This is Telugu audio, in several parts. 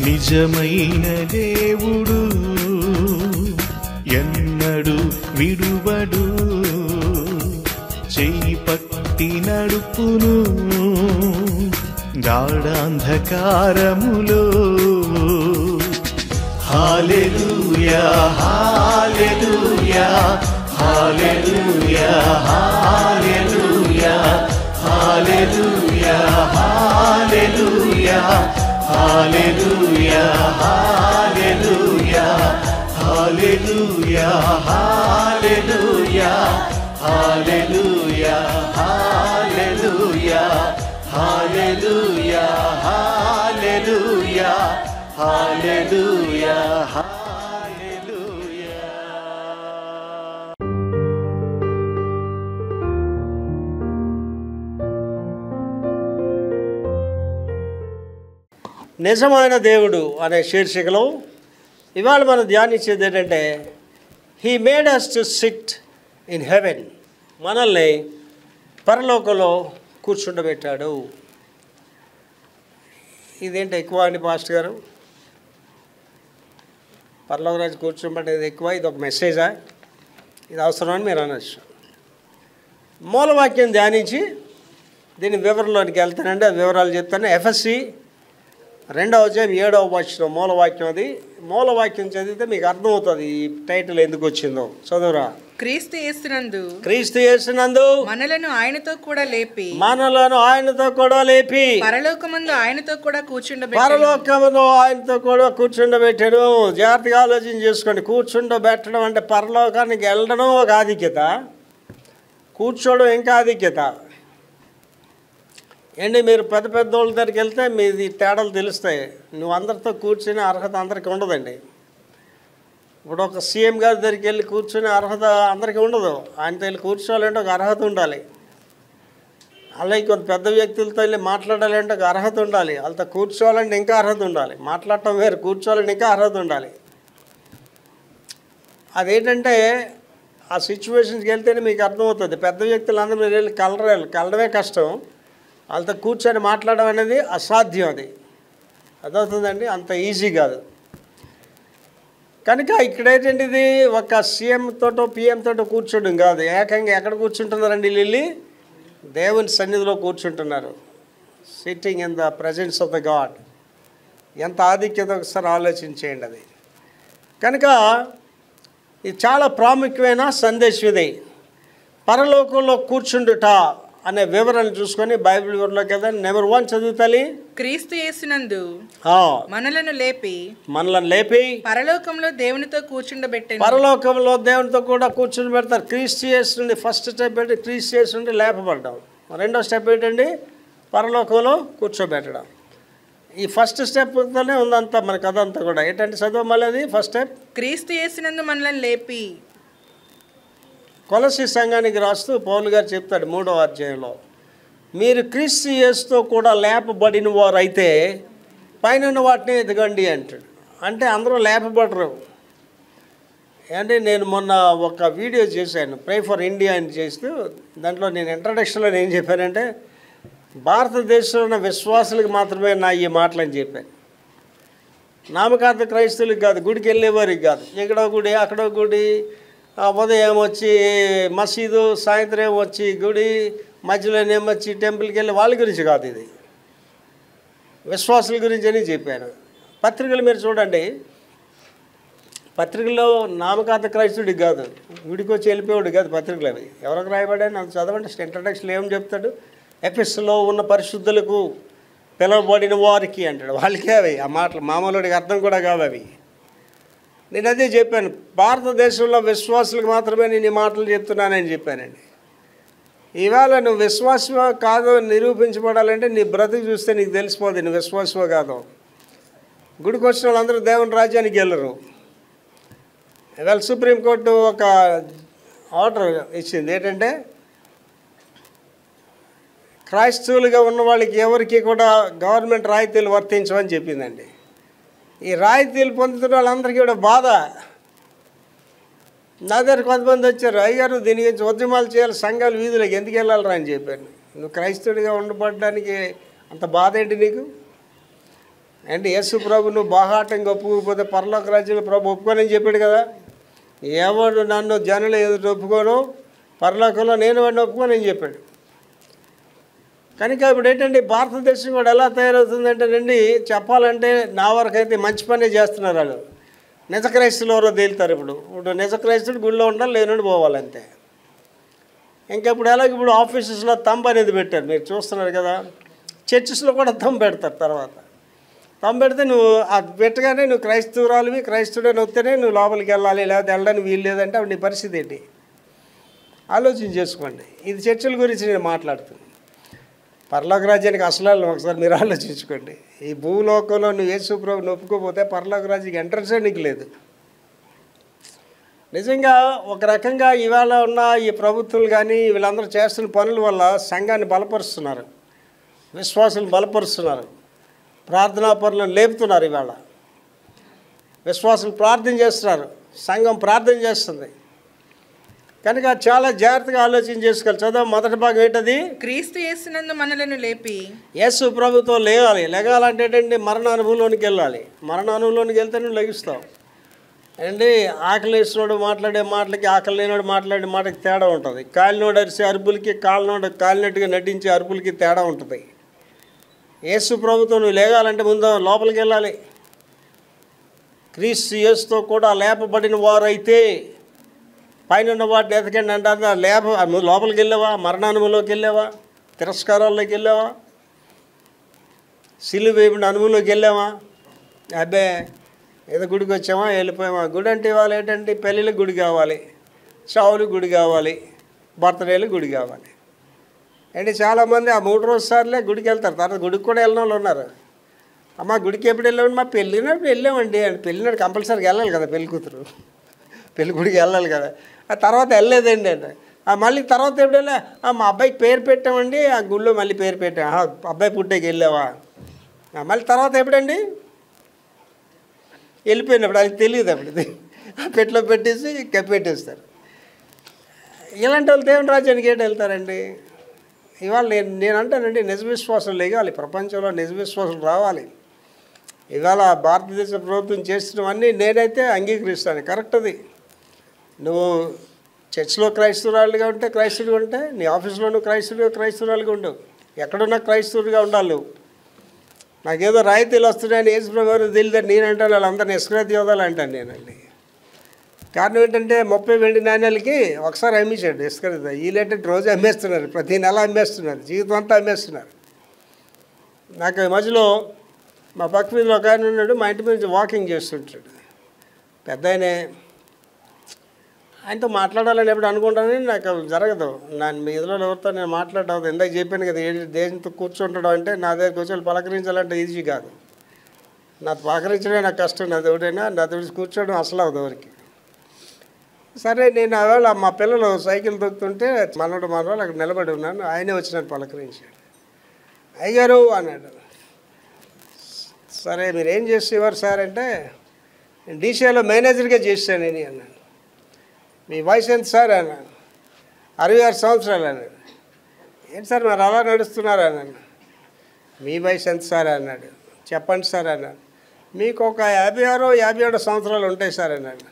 నిజమైన దేవుడు ఎన్నడు విడువడు, చేయి పట్టి నడుపును గాఢాంధకారములో. హల్లెలూయా హల్లెలూయా హల్లెలూయా హల్లెలూయా హల్లెలూయా హల్లెలూయా హల్లెలూయా హల్లెలూయా హల్లెలూయా హల్లెలూయా హల్లెలూయా హల్లెలూయా హల్లెలూయా హల్లెలూయా హల్లెలూయా హల్లెలూయా. నిజమైన దేవుడు అనే శీర్షికలో ఇవాళ మనం ధ్యానించేది ఏంటంటే, he made us to sit in heaven, మనల్ని పరలోకంలో కూర్చుండబెట్టాడు. ఇదేంటి ఎక్కువ అండి పాస్టర్ గారు, పరలోక రాజు కూర్చోబెట్టేది ఎక్కువ, ఇది ఒక మెసేజా, ఇది అవసరమని మీరు అనొచ్చు. మూలవాక్యం ధ్యానించి దీని వివరంలోనికి వెళ్తానండి, ఆ వివరాలు చెప్తాను. ఎఫ్ఎస్సి 2వ అధ్యాయం 7వ వచనం మూలవాక్యం. అది మూలవాక్యం చదివితే మీకు అర్థమవుతుంది ఈ టైటిల్ ఎందుకు వచ్చిందో. చదువురా. క్రీస్తు యేసునందు మనలను ఆయనతో కూడా లేపి పరలోకమందు ఆయనతో కూడా కూర్చుండబెట్టాడు. జాగ్రత్తగా ఆలోచన చేసుకోండి. కూర్చుండబెట్టడం అంటే పరలోకానికి వెళ్ళడం ఒక ఆధిక్యత, కూర్చోవడం ఇంకా ఆధిక్యత. ఏంటి, మీరు పెద్ద పెద్ద వాళ్ళ దగ్గరికి వెళ్తే మీది తేడాలు తెలుస్తాయి. నువ్వు అందరితో కూర్చునే అర్హత అందరికీ ఉండదండి. ఇప్పుడు ఒక సీఎం గారి దగ్గరికి వెళ్ళి కూర్చునే అర్హత అందరికీ ఉండదు. ఆయనతో వెళ్ళి కూర్చోవాలంటే ఒక అర్హత ఉండాలి. అలాగే కొంత పెద్ద వ్యక్తులతో వెళ్ళి మాట్లాడాలంటే ఒక అర్హత ఉండాలి. వాళ్ళతో కూర్చోవాలంటే ఇంకా అర్హత ఉండాలి. మాట్లాడటం వేరు, కూర్చోవాలంటే ఇంకా అర్హత ఉండాలి. అదేంటంటే ఆ సిచ్యువేషన్స్కి వెళ్తేనే మీకు అర్థమవుతుంది. పెద్ద వ్యక్తులు అందరూ మీరు వెళ్ళి కలడమే కష్టం, వాళ్ళతో కూర్చొని మాట్లాడడం అనేది అసాధ్యం. అది అదవుతుందండి, అంత ఈజీ కాదు. కనుక ఇక్కడ ఏంటంటే ఇది ఒక సీఎం తోటో పిఎం తోటో కూర్చోడం కాదు. ఏకంగా ఎక్కడ కూర్చుంటున్నారండి వీళ్ళు? దేవుని సన్నిధిలో కూర్చుంటున్నారు. Sitting in the presence of the God. ఎంత ఆధిక్యత ఒకసారి ఆలోచించేయండి అది. కనుక ఇది చాలా ప్రాముఖ్యమైన సందేశం. ఇది పరలోకంలో కూర్చుండుట అనే వివరణ చూసుకొని బైబిల్ వివరణలోకి వెళ్దాం. నెంబర్ 1 చదువుతాలి. క్రీస్తు యేసునందు మనలను లేపి పరలోకంలో దేవునితో కూర్చుండబెట్టాడు. పరలోకంలో దేవునితో కూడా కూర్చుని పెడతారు. క్రీస్తు యేసు నుండి ఫస్ట్ స్టెప్ ఏంటి? క్రీస్తు యేసు నుండి లేపబడ్డాం. రెండో స్టెప్ ఏంటండి? పరలోకంలో కూర్చోబెట్టడం. ఈ ఫస్ట్ స్టెప్తోనే ఉందంతా మన కథ అంతా కూడా. ఏంటంటే చదువు మళ్ళీ అది ఫస్ట్ స్టెప్. క్రీస్తు యేసునందు మనల్ని లేపి. కొలస్సీ సంఘానికి రాస్తూ పౌలు గారు చెప్తాడు 3వ అధ్యాయంలో, మీరు క్రీస్తు యేసుతో కూడా లేపబడిన వారు అయితే పైన వాటిని ఎదగండి అంటాడు. అంటే అందరూ లేపబడరు. అంటే నేను మొన్న ఒక వీడియో చేశాను, ప్రే ఫర్ ఇండియా అని చేస్తూ. దాంట్లో నేను ఇంట్రడక్షన్లో ఏం చెప్పానంటే, భారతదేశంలో ఉన్న విశ్వాసులకు మాత్రమే నా ఈ మాటలు అని చెప్పాను. నామకార్థ క్రైస్తవులకు కాదు, గుడికి వెళ్ళేవారికి కాదు. ఎక్కడో గుడి అక్కడో గుడి, ఉదయం వచ్చి మసీదు, సాయంత్రం వచ్చి గుడి, మధ్యలోనేమొచ్చి టెంపుల్కి వెళ్ళి వాళ్ళ గురించి కాదు. ఇది విశ్వాసుల గురించి అని చెప్పాను. పత్రికలు మీరు చూడండి, పత్రికల్లో నామకార్థ క్రైస్తవుడికి కాదు, గుడికి వచ్చి వెళ్ళిపోయాడు కాదు పత్రికలు అవి. ఎవరికి రాయబడాయని అది చదవండి. ఇంట్రడక్షన్ ఏమని చెప్తాడు? ఎఫెసులో ఉన్న పరిశుద్ధులకు పిలువబడిన వారికి అంటాడు. వాళ్ళకే అవి ఆ మాటలు మామూలుడికి అర్థం కూడా కావు అవి. నేను అదే చెప్పాను, భారతదేశంలో విశ్వాసులకు మాత్రమే నేను ఈ మాటలు చెప్తున్నానని చెప్పానండి. ఇవాళ నువ్వు విశ్వాసమో కాదో నిరూపించబడాలంటే నీ బ్రతుకు చూస్తే నీకు తెలిసిపోతుంది నువ్వు విశ్వాసమో కాదో. గుడికి వచ్చిన వాళ్ళందరూ దేవుని రాజ్యానికి వెళ్ళరు. ఇవాళ సుప్రీంకోర్టు ఒక ఆర్డర్ ఇచ్చింది. ఏంటంటే క్రైస్తవులుగా ఉన్న వాళ్ళకి ఎవరికి కూడా గవర్నమెంట్ రాయితీలు వర్తించమని చెప్పిందండి. ఈ రాయితీలు పొందుతున్న వాళ్ళందరికీ కూడా బాధ. నా దగ్గర కొంతమంది వచ్చారు, అయ్యారు దీని గురించి ఉద్యమాలు చేయాలి, సంఘాలు వీధులకు ఎందుకు వెళ్ళాలరా అని చెప్పాను. నువ్వు క్రైస్తవుడిగా ఉండబడడానికి అంత బాధ ఏంటి నీకు? అంటే యేసు ప్రభు నువ్వు బాహాటంగా ఒప్పుకోకపోతే పరలోక రాజ్యంలో ప్రభు ఒప్పుకోనని చెప్పాడు కదా. ఎవడు నన్ను జనులు ఎదుటి ఒప్పుకోను పరలోకంలో నేను వాడిని ఒప్పుకోనని చెప్పాడు. కనుక ఇప్పుడు ఏంటంటే భారతదేశం కూడా ఎలా తయారవుతుందంటేనండి, చెప్పాలంటే నా వరకు అయితే మంచి పనే చేస్తున్నారు వాళ్ళు. నిజ క్రైస్తులు ఎవరో తేలుతారు. ఇప్పుడు నిజ క్రైస్తుడు గుడిలో ఉండాలి, లేనుండి పోవాలంతే. ఇంకా ఇప్పుడు ఎలాగ ఇప్పుడు ఆఫీసెస్లో తంబ్ అనేది పెట్టారు, మీరు చూస్తున్నారు కదా. చర్చెస్లో కూడా తంబ్ పెడతారు. తర్వాత తంబ్ పెడితే నువ్వు అది పెట్టగానే నువ్వు క్రైస్తవురాలివి, క్రైస్తవుడే నొత్తేనే నువ్వు లోపలికి వెళ్ళాలి, లేకపోతే వెళ్ళడానికి వీలు లేదంటే అప్పుడు నీ పరిస్థితి ఏంటి ఆలోచన చేసుకోండి. ఇది చర్చల గురించి నేను మాట్లాడుతున్నాను. పరలోక రాజ్యానికి అసలు ఒకసారి మీరు ఆలోచించుకోండి. ఈ భూలోకంలో నువ్వు యేసు ప్రభువుని ఒప్పుకోకపోతే పరలోక రాజ్యానికి ఎంట్రన్సే నీకు లేదు. నిజంగా ఒక రకంగా ఇవాళ ఉన్న ఈ ప్రభుత్వాలు కానీ వీళ్ళందరూ చేస్తున్న పనుల వల్ల సంఘాన్ని బలపరుస్తున్నారు, విశ్వాసులను బలపరుస్తున్నారు, ప్రార్థనా పనులను లేపుతున్నారు. ఇవాళ విశ్వాసులు ప్రార్థన చేస్తున్నారు, సంఘం ప్రార్థన చేస్తుంది. కనుక చాలా జాగ్రత్తగా ఆలోచన చేసుకోవాలి. చదువు మొదటి భాగం ఏంటది? క్రీస్తు యేసునందు మనలను లేపి. యేసు ప్రభుతో లేగాలి. లెగాలంటే ఏంటంటే మరణ అనుభవంలోనికి వెళ్ళాలి. మరణ అనుభవంలోనికి వెళ్తే నువ్వు లెగిస్తావు అండి. ఆకలి వేసినోడు మాట్లాడే మాటలకి ఆకలి లేనివాడు మాట్లాడే మాటకి తేడా ఉంటుంది. కాలినోడు అరిసే అరుపులకి కాలినోడు కాలినట్టుగా నటించే అరుపులకి తేడా ఉంటుంది. యేసు ప్రభుతో నువ్వు లేగాలంటే ముందు లోపలికి వెళ్ళాలి. క్రీస్తు యేసుతో కూడా లేపబడిన వారైతే పైన ఉన్న వాటిని ఎతకండి అంటే లోపలికి వెళ్ళావా? మరణానుభవంలోకి వెళ్ళావా? తిరస్కారాల్లోకి వెళ్ళావా? సిలువ వేయబడిన అనుభవంలోకి వెళ్ళావా? అబ్బే ఏదో గుడికి వచ్చామా వెళ్ళిపోయామా? గుడి అంటే ఇవాళ ఏంటంటే పెళ్ళిళ్ళకి గుడి కావాలి, చావులకు గుడి కావాలి, బర్త్డేలకు గుడి కావాలి. అంటే చాలామంది ఆ 3 రోజు సార్లే గుడికి వెళ్తారు. తర్వాత గుడికి కూడా వెళ్ళిన వాళ్ళు ఉన్నారు. అమ్మ గుడికి ఎప్పుడు వెళ్ళామండి? మా పెళ్ళినప్పుడు వెళ్ళామండి. అంటే పెళ్ళినాడు కంపల్సరీగా వెళ్ళాలి కదా, పెళ్ళి కూతురు పెళ్ళి గుడికి వెళ్ళాలి కదా. ఆ తర్వాత వెళ్ళలేదండి అంటే మళ్ళీ తర్వాత ఎప్పుడు వెళ్ళా? మా అబ్బాయికి పేరు పెట్టామండి, ఆ గుళ్ళో మళ్ళీ పేరు పెట్టాం. అబ్బాయి పుట్టేకి వెళ్ళావా? మళ్ళీ తర్వాత ఎప్పుడండి? వెళ్ళిపోయినప్పుడు అది తెలియదు. అప్పుడు పెట్లో పెట్టేసి పెట్టేస్తారు. ఇలాంటి వాళ్ళు దేవుని రాజ్యానికి ఏంటి వెళ్తారండి? ఇవాళ నేను అంటానండి, నిజ విశ్వాసం లేగాలి. ప్రపంచంలో నిజ విశ్వాసం రావాలి. ఇవాళ భారతదేశ ప్రభుత్వం చేస్తున్నవన్నీ నేనైతే అంగీకరిస్తాను, కరెక్ట్. అది నువ్వు చర్చిలో క్రైస్తవురాలుగా ఉంటే క్రైస్తవుడిగా ఉంటే, నీ ఆఫీస్లో నువ్వు క్రైస్తవురాలుగా ఉండవు, ఎక్కడున్నా క్రైస్తవుడిగా ఉండాలి నువ్వు. నాకేదో రాయితీలు వస్తున్నాయని యేసు ప్రభు గారు తెలియదు నేనంటాను, వాళ్ళందరినీ ఇస్కరియోతలు అంటాను నేనండి. కారణం ఏంటంటే 30 వెండి నాణ్యాలకి ఒకసారి అమ్మేశాడు ఇస్కరియోత. వీళ్ళేంటంటే రోజు అమ్మేస్తున్నారు, ప్రతి నెల అమ్మేస్తున్నారు, జీవితం అంతా అమ్మేస్తున్నారు. నాకు ఈ మధ్యలో మా పక్క వీధిలో ఒక ఆయన ఉన్నాడు, మా ఇంటి మీద వాకింగ్ చేస్తుంటాడు, పెద్ద ఆయనే. ఆయనతో మాట్లాడాలని ఎప్పుడు అనుకుంటానని నాకు జరగదు. మీ ఇదిలో ఎవరితో నేను మాట్లాడదు. ఇందాక చెప్పాను కదా, దేశంతో కూర్చుంటాడు అంటే నా దగ్గర కూర్చొని పలకరించాలంటే ఈజీ కాదు. నాకు పలకరించడమే నాకు కష్టం. నాది ఒకటైనా నాతో కూర్చోవడం అసలు అవదు ఎవరికి. సరే నేను ఆవేళ మా పిల్లలు సైకిల్ తొక్కుతుంటే మనోడు అక్కడ నిలబడి ఉన్నాను. ఆయనే వచ్చినట్టు పలకరించాడు. అయ్యగారు అన్నాడు. సరే మీరు ఏం చేసేవారు సార్ అంటే, నేను డీసీలో మేనేజర్గా చేశాను నేను అన్నాను. మీ వయసు ఎంత సార్ అన్నాను. 66 సంవత్సరాలు అన్నాడు. ఏంటి సార్ మరి అలా నడుస్తున్నారు అన్నాను. మీ వయసు ఎంత సార్ అన్నాడు. చెప్పండి సార్ అన్నాను. మీకు ఒక 56 57 సంవత్సరాలు ఉంటాయి సార్ అన్నాడు.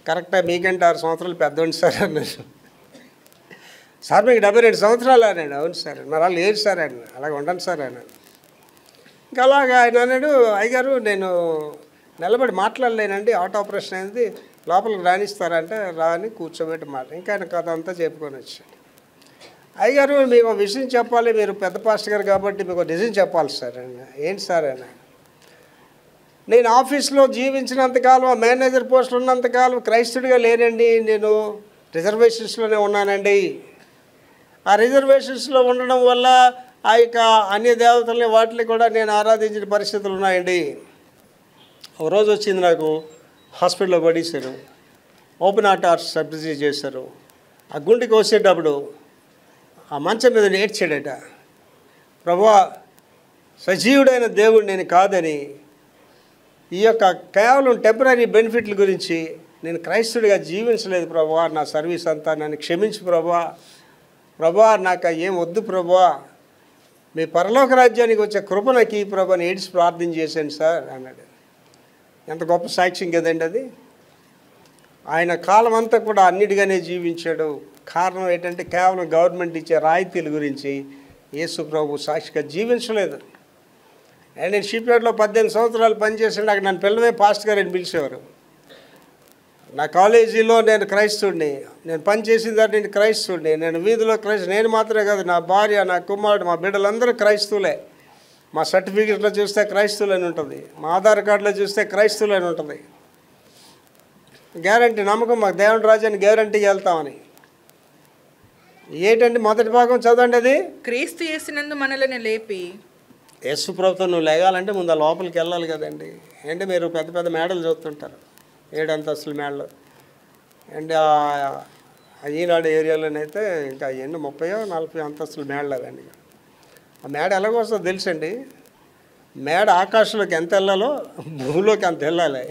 కరెక్టా? మీకంటే 6 సంవత్సరాలు పెద్దోండి సార్ అన్నాడు. సార్ మీకు 72 సంవత్సరాలు అన్నాడు. అవును సార్. మరి అలా లేదు సార్ అన్నాడు. అలాగ ఉండండి సార్ అన్నాడు. ఇంకా అలాగా ఆయన అన్నాడు, అయ్యగారు నేను నిలబడి మాట్లాడలేనండి, హార్ట్ ఆపరేషన్ అయింది, లోపలికి రాణిస్తారంటే రాని కూర్చోబెట్టి మాట. ఇంకా ఆయన కథ అంతా చెప్పుకొని వచ్చాడు. అయ్యగారు మీకు ఒక విషయం చెప్పాలి, మీరు పెద్ద పాస్టర్ గారు కాబట్టి మీకు నిజం చెప్పాలి సార్ అన్న. ఏంటి సార్ అన్న? నేను ఆఫీస్లో జీవించినంతకాలం, ఆ మేనేజర్ పోస్టులు ఉన్నంతకాలం క్రైస్తుడిగా లేనండి, నేను రిజర్వేషన్స్లోనే ఉన్నానండి. ఆ రిజర్వేషన్స్లో ఉండడం వల్ల ఆ యొక్క అన్య దేవతల్ని వాటిని కూడా నేను ఆరాధించిన పరిస్థితులు ఉన్నాయండి. ఒక రోజు వచ్చింది నాకు, హాస్పిటల్లో పడేశారు, ఓపెన్ హార్ట్ సర్జరీ చేశారు. ఆ గుండెకి వచ్చేటప్పుడు ఆ మంచం మీద ఏడ్చాడట, ప్రభువా సజీవుడైన దేవుడు నేను కాదని, ఈ యొక్క కేవలం టెంపరీ బెనిఫిట్ల గురించి నేను క్రైస్తుడిగా జీవించలేదు ప్రభువా, నా సర్వీస్ అంతా నన్ను క్షమించు ప్రభువా, ప్రభువా నాకు ఏం వద్దు ప్రభువా, మీ పరలోక రాజ్యానికి వచ్చే కృప నాకు ఈ ప్రభు అని ఏడ్చి ప్రార్థన చేశాను సార్ అన్నాడు. ఎంత గొప్ప సాక్ష్యం కదండి అది. ఆయన కాలం అంతా కూడా అన్నిటిగానే జీవించాడు. కారణం ఏంటంటే కేవలం గవర్నమెంట్ ఇచ్చే రాయితీల గురించి యేసు ప్రభు సాక్షిగా జీవించలేదు. అండ్ నేను షిప్యార్డ్లో 18 సంవత్సరాలు పనిచేసాను. అక్కడ నన్ను పిల్లవే పాస్ట్ గారు అని పిలిచేవారు. నా కాలేజీలో నేను క్రైస్తవుడిని, నేను పనిచేసిన దాన్ని నేను క్రైస్తవుడిని, నేను వీధిలో నేను మాత్రమే కాదు, నా భార్య, నా కుమారుడు, మా బిడ్డలందరూ క్రైస్తవులే. మా సర్టిఫికెట్లో చూస్తే క్రైస్తవులు అని ఉంటుంది, మా ఆధార్ కార్డులో చూస్తే క్రైస్తవులు అని ఉంటుంది. గ్యారంటీ, నమ్మకం మాకు దేవుని రాజ్యాన్ని గ్యారంటీకి వెళ్తామని. ఏంటండి మొదటి భాగం చదవండి. అది క్రీస్తు యేసునందు మనలను లేపి. యేసు ప్రభుత్వం నువ్వు లేగాలంటే ముందు ఆ లోపలికి వెళ్ళాలి కదండి. ఏంటి మీరు పెద్ద పెద్ద మేడలు చూస్తుంటారు, 7 అంతస్తుల మేడలు. అండ్ ఈనాడు ఏరియాలోనైతే ఇంకా ఎన్ని 30-40 అంతస్తుల మేడలు అవండి. ఆ మేడ ఎలాగొస్తుందో తెలుసండి. మేడ ఆకాశంలోకి ఎంత వెళ్ళాలో భూమిలోకి అంత వెళ్ళాలి.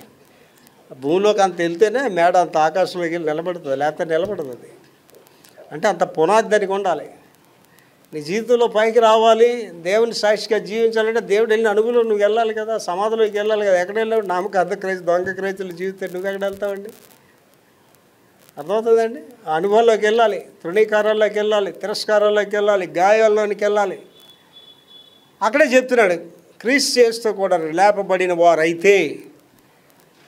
భూమిలోకి అంత వెళ్తేనే మేడ అంత ఆకాశంలోకి వెళ్ళి నిలబడుతుంది, లేకపోతే నిలబడదు. అది అంటే అంత పునాది దానికి ఉండాలి. నీ జీవితంలో పైకి రావాలి, దేవుని సాక్షిగా జీవించాలంటే దేవుడు వెళ్ళిన అనుభవం నువ్వు వెళ్ళాలి కదా, సమాధిలోకి వెళ్ళాలి కదా. ఎక్కడ వెళ్ళావు? నమ్మక అర్ధ క్రైస్తవ దొంగ క్రైస్తుల జీవితం నువ్వు ఎక్కడ వెళ్తావండి? అర్థమవుతుందండి. ఆ అనుభవంలోకి వెళ్ళాలి, తృణీకారాల్లోకి వెళ్ళాలి, తిరస్కారాల్లోకి వెళ్ళాలి, గాయాల్లోనికి వెళ్ళాలి. అక్కడే చెప్తున్నాడు, క్రీస్తు యేసుతో కూడా లేపబడిన వారైతే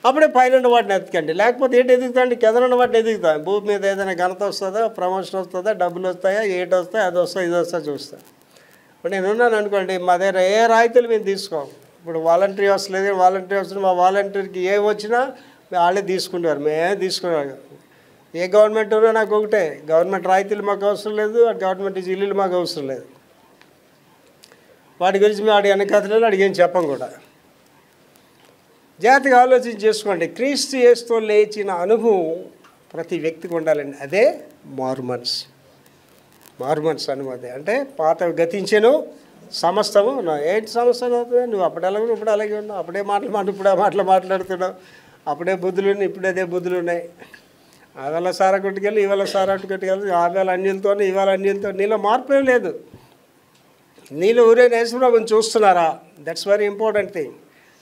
అప్పుడే పైన వాటిని ఎత్తుకండి. లేకపోతే ఏంటి ఎదుగుతాండి? కిందనున్న వాటిని ఎదుగుతాం. భూమి మీద ఏదైనా ఘనత వస్తుందా, ప్రమోషన్ వస్తుందా, డబ్బులు వస్తాయా, ఏటి వస్తాయి, అది వస్తా ఇది వస్తా చూస్తా. ఇప్పుడు నేను ఉన్నాను అనుకోండి, మా దగ్గర ఏ రాయితీలు మేము తీసుకోం. ఇప్పుడు వాలంటరీ వస్తలేదు, వాలంటరీ వస్తుంది, మా వాలంటీర్కి ఏం వచ్చినా వాళ్ళే తీసుకుంటారు, మేమే తీసుకునేవారు. ఏ గవర్నమెంట్ ఉన్నా నాకు ఒకటే, గవర్నమెంట్ రాయితీలు మాకు అవసరం లేదు, గవర్నమెంట్ ఇల్లులు మాకు అవసరం లేదు. వాటి గురించి మేము వాడి వెనకథలను అడిగేం చెప్పం కూడా. జాగ్రత్తగా ఆలోచన చేసుకోండి. క్రీస్తు యేసుతో లేచిన అనుభవం ప్రతి వ్యక్తికి ఉండాలండి. అదే మారుమనసు. మారుమనసు అనుమతి అంటే పాత గతించెను సమస్తము. ఏంటి సమస్తం అవుతుంది? నువ్వు అప్పుడు ఎలాగో ఇప్పుడు అలాగే ఉన్నావు, అప్పుడే ఇప్పుడు ఆ మాటలు మాట్లాడుతున్నావు, అప్పుడే బుద్ధులు ఉన్నాయి, ఇప్పుడు అదే బుద్ధులు ఉన్నాయి. ఆవేళ సారా కొట్టుకెళ్ళి ఈవేళ సారా కొట్టుకెళ్ళి, ఆవేళ అన్యులతో ఇవాళ అన్యులతో. నీలో మార్పు ఏం లేదు. నీలో ఊరే యేసుప్రభుని చూస్తున్నారా? That's very important thing.